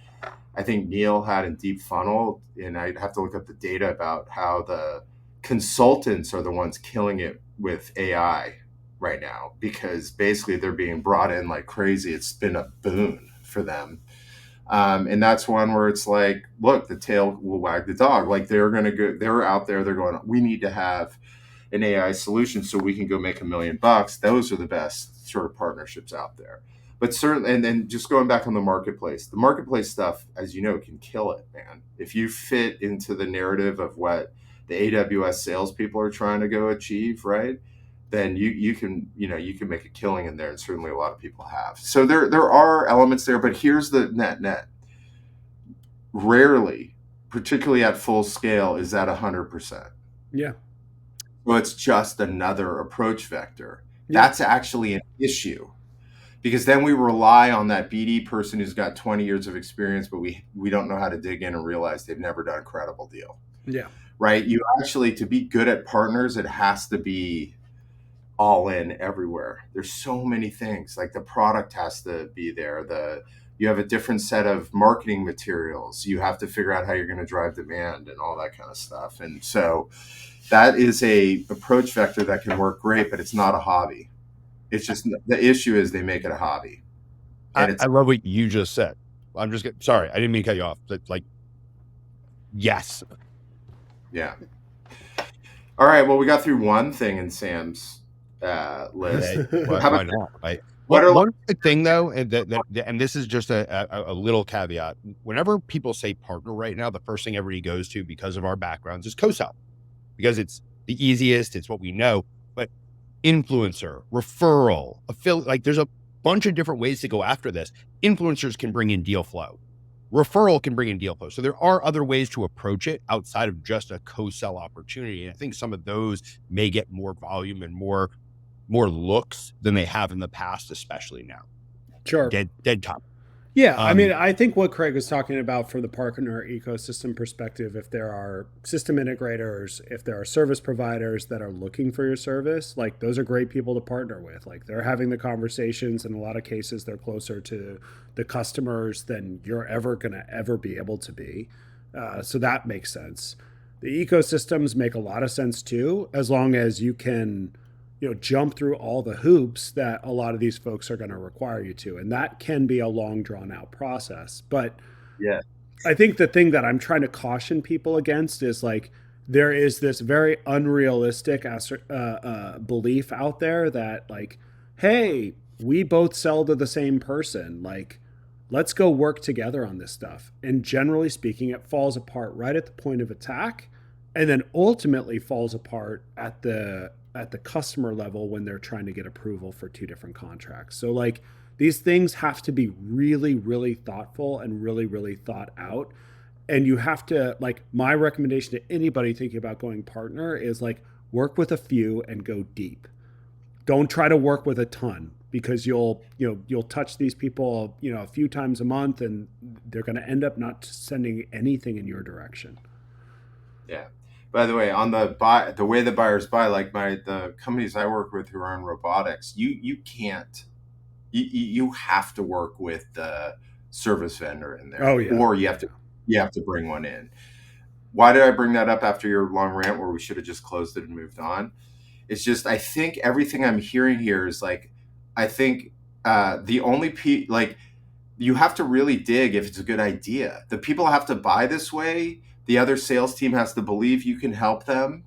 I think Neil had in Deep Funnel, and I'd have to look up the data about how the consultants are the ones killing it with AI right now, because basically they're being brought in like crazy. It's been a boon for them. And that's one where it's like, look, the tail will wag the dog. Like they're out there, they're going, we need to have an AI solution so we can go make $1 million. Those are the best sort of partnerships out there. But certainly, and then just going back on the marketplace stuff, as you know, can kill it, man. If you fit into the narrative of what the AWS salespeople are trying to go achieve, right? Then you can make a killing in there, and certainly a lot of people have. So there are elements there, but here's the net. Rarely, particularly at full scale, is that 100%. Yeah. Well, it's just another approach vector. Yeah. That's actually an issue, because then we rely on that BD person who's got 20 years of experience, but we don't know how to dig in and realize they've never done a credible deal. Yeah. Right? You actually, to be good at partners, it has to be all in everywhere. There's so many things. Like the product has to be there. You have a different set of marketing materials. You have to figure out how you're going to drive demand and all that kind of stuff. And so that is a approach vector that can work great, but it's not a hobby. It's just, the issue is they make it a hobby. And I love what you just said. Sorry, I didn't mean to cut you off. But like, yes. Yeah. All right. Well, we got through one thing in Sam's list. Why not? One thing though, and this is just a little caveat. Whenever people say partner right now, the first thing everybody goes to, because of our backgrounds, is co-sell, because it's the easiest, it's what we know. But influencer, referral, affiliate, like there's a bunch of different ways to go after this. Influencers can bring in deal flow. Referral can bring in deal flow. So there are other ways to approach it outside of just a co-sell opportunity. And I think some of those may get more volume and more looks than they have in the past, especially now. Sure. Dead top. Yeah. I mean, I think what Craig was talking about from the partner ecosystem perspective, if there are system integrators, if there are service providers that are looking for your service, like those are great people to partner with. Like they're having the conversations. In a lot of cases, they're closer to the customers than you're ever going to ever be able to be. So that makes sense. The ecosystems make a lot of sense too, as long as you can jump through all the hoops that a lot of these folks are going to require you to. And that can be a long drawn out process. But yeah, I think the thing that I'm trying to caution people against is like, there is this very unrealistic belief out there that like, hey, we both sell to the same person. Like, let's go work together on this stuff. And generally speaking, it falls apart right at the point of attack, and then ultimately falls apart at the customer level when they're trying to get approval for two different contracts. So like these things have to be really, really thoughtful and really, really thought out. And you have to, like, my recommendation to anybody thinking about going partner is like, work with a few and go deep. Don't try to work with a ton, because you'll touch these people, a few times a month, and they're going to end up not sending anything in your direction. Yeah. By the way, on the way the buyers buy, like the companies I work with who are in robotics, you can't, you have to work with the service vendor in there. Oh, yeah. Or you have to bring one in. Why did I bring that up after your long rant where we should have just closed it and moved on? It's just, I think everything I'm hearing here is like, I think the only like, you have to really dig if it's a good idea. The people have to buy this way. The other sales team has to believe you can help them,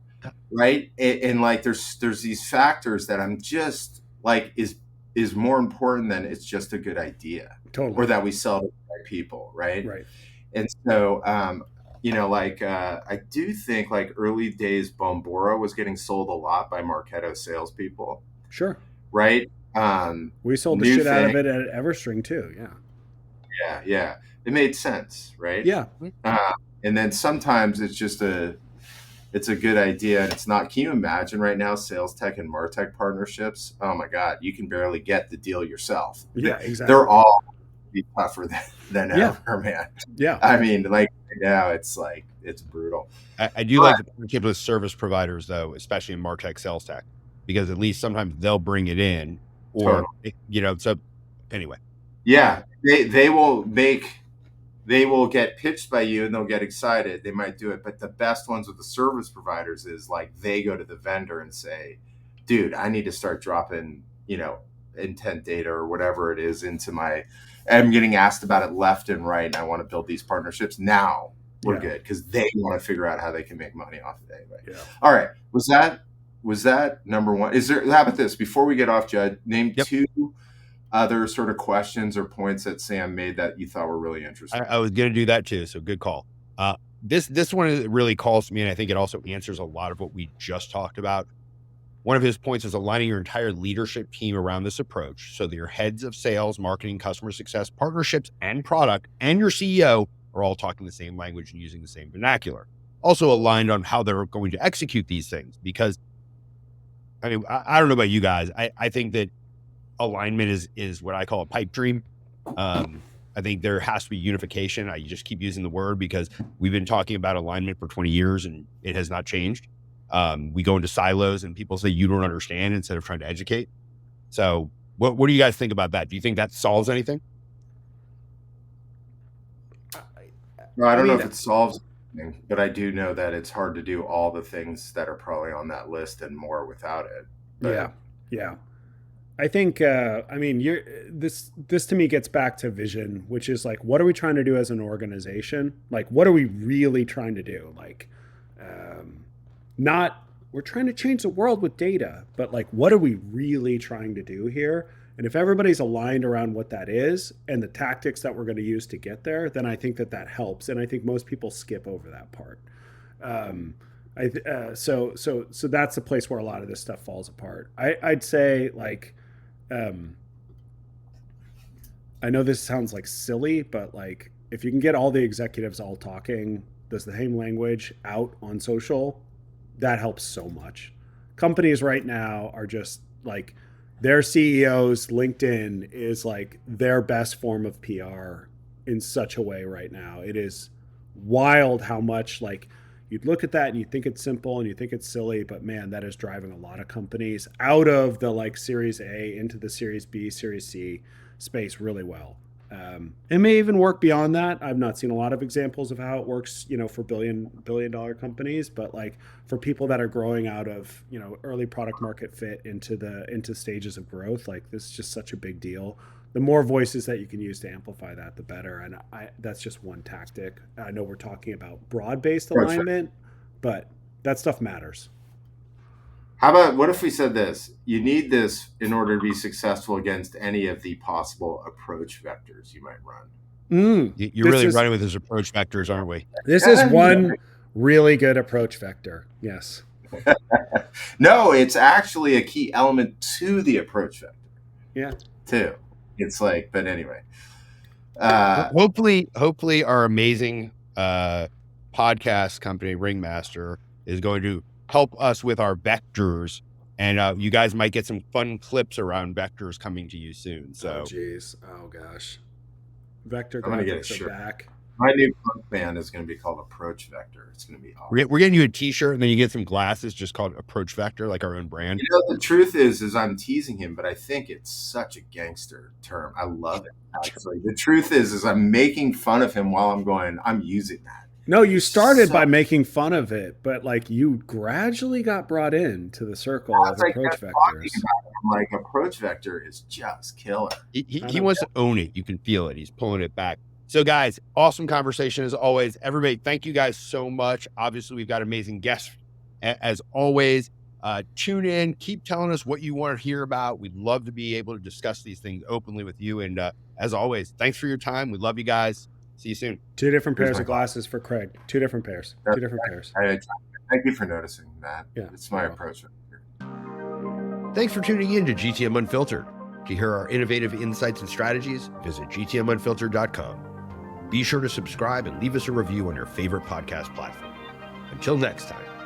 right? And like, there's these factors that I'm just like is more important than it's just a good idea, totally, or that we sell to right people, right? Right. And so, I do think like early days, Bombora was getting sold a lot by Marketo salespeople, Sure. right? We sold the New shit out of thing, it at Everstring too. Yeah. yeah, it made sense, right? Yeah. And then sometimes it's a good idea, and it's not. Can you imagine right now sales tech and martech partnerships? Oh my god, you can barely get the deal yourself. Yeah, exactly. They're all be tougher than Yeah. ever, man. Yeah. I mean, like now it's like it's brutal. I do like the partnership with service providers though, especially in martech sales tech, because at least sometimes they'll bring it in, or so anyway. Yeah, they will get pitched by you and they'll get excited. They might do it, but the best ones with the service providers is like they go to the vendor and say, "Dude, I need to start dropping, intent data or whatever it is into my. I'm getting asked about it left and right, and I want to build these partnerships now. We're good because they want to figure out how they can make money off of it anyway." Yeah. All right, was that number one? Is there? How about this? Before we get off, Judd, name two other sort of questions or points that Sam made that you thought were really interesting. I was going to do that too. So good call. This one really calls to me, and I think it also answers a lot of what we just talked about. One of his points is aligning your entire leadership team around this approach. So that your heads of sales, marketing, customer success, partnerships, and product, and your CEO are all talking the same language and using the same vernacular. Also aligned on how they're going to execute these things. Because, I mean, I don't know about you guys. I think that alignment is what I call a pipe dream. I think there has to be unification. I just keep using the word because we've been talking about alignment for 20 years and it has not changed. We go into silos and people say you don't understand instead of trying to educate. So what do you guys think about that? Do you think that solves anything? No, I don't know if it solves anything, but I do know that it's hard to do all the things that are probably on that list and more without it. But, yeah. I think, this to me gets back to vision, which is like, what are we trying to do as an organization? Like, what are we really trying to do? Like, we're trying to change the world with data, but like, what are we really trying to do here? And if everybody's aligned around what that is and the tactics that we're going to use to get there, then I think that helps. And I think most people skip over that part. So that's the place where a lot of this stuff falls apart. I'd say like, I know this sounds like silly, but like if you can get all the executives all talking the same language out on social, that helps so much. Companies right now are just like their CEOs, LinkedIn is like their best form of PR in such a way right now. It is wild how much like you'd look at that and you think it's simple and you think it's silly, but man, that is driving a lot of companies out of the like Series A into the Series B, Series C space really well. It may even work beyond that. I've not seen a lot of examples of how it works, for billion dollar companies, but like for people that are growing out of, early product market fit into stages of growth, like this is just such a big deal. The more voices that you can use to amplify that, the better. And that's just one tactic. I know we're talking about broad-based alignment, but that stuff matters. How about, what if we said this? You need this in order to be successful against any of the possible approach vectors you might run. You're really running with those approach vectors, aren't we? This is one really good approach vector. Yes. No, it's actually a key element to the approach vector. Yeah. Too. It's like, but anyway. Hopefully our amazing podcast company, Ringmaster, is going to help us with our vectors. And you guys might get some fun clips around vectors coming to you soon. So, oh gosh. Vector I'm gonna get a graphics are shirt. back. My new punk band is going to be called Approach Vector. It's going to be awesome. We're getting you a t-shirt and then you get some glasses just called Approach Vector, like our own brand. The truth is I'm teasing him, but I think it's such a gangster term. I love it. Actually, the truth is I'm making fun of him while I'm using that. No, you started by making fun of it, but like you gradually got brought into the circle of approach vectors. I'm like, approach vector is just killer. He wants to own it. You can feel it. He's pulling it back. So guys, awesome conversation as always. Everybody, thank you guys so much. Obviously, we've got amazing guests as always. Tune in, keep telling us what you want to hear about. We'd love to be able to discuss these things openly with you. And as always, thanks for your time. We love you guys. See you soon. 2 different Here's pairs my of glasses for Craig. 2 different pairs. 2 different pairs. Thank you for noticing, Matt. Yeah, It's my you're approach. Thanks for tuning in to GTM Unfiltered. To hear our innovative insights and strategies, visit gtmunfiltered.com. Be sure to subscribe and leave us a review on your favorite podcast platform. Until next time.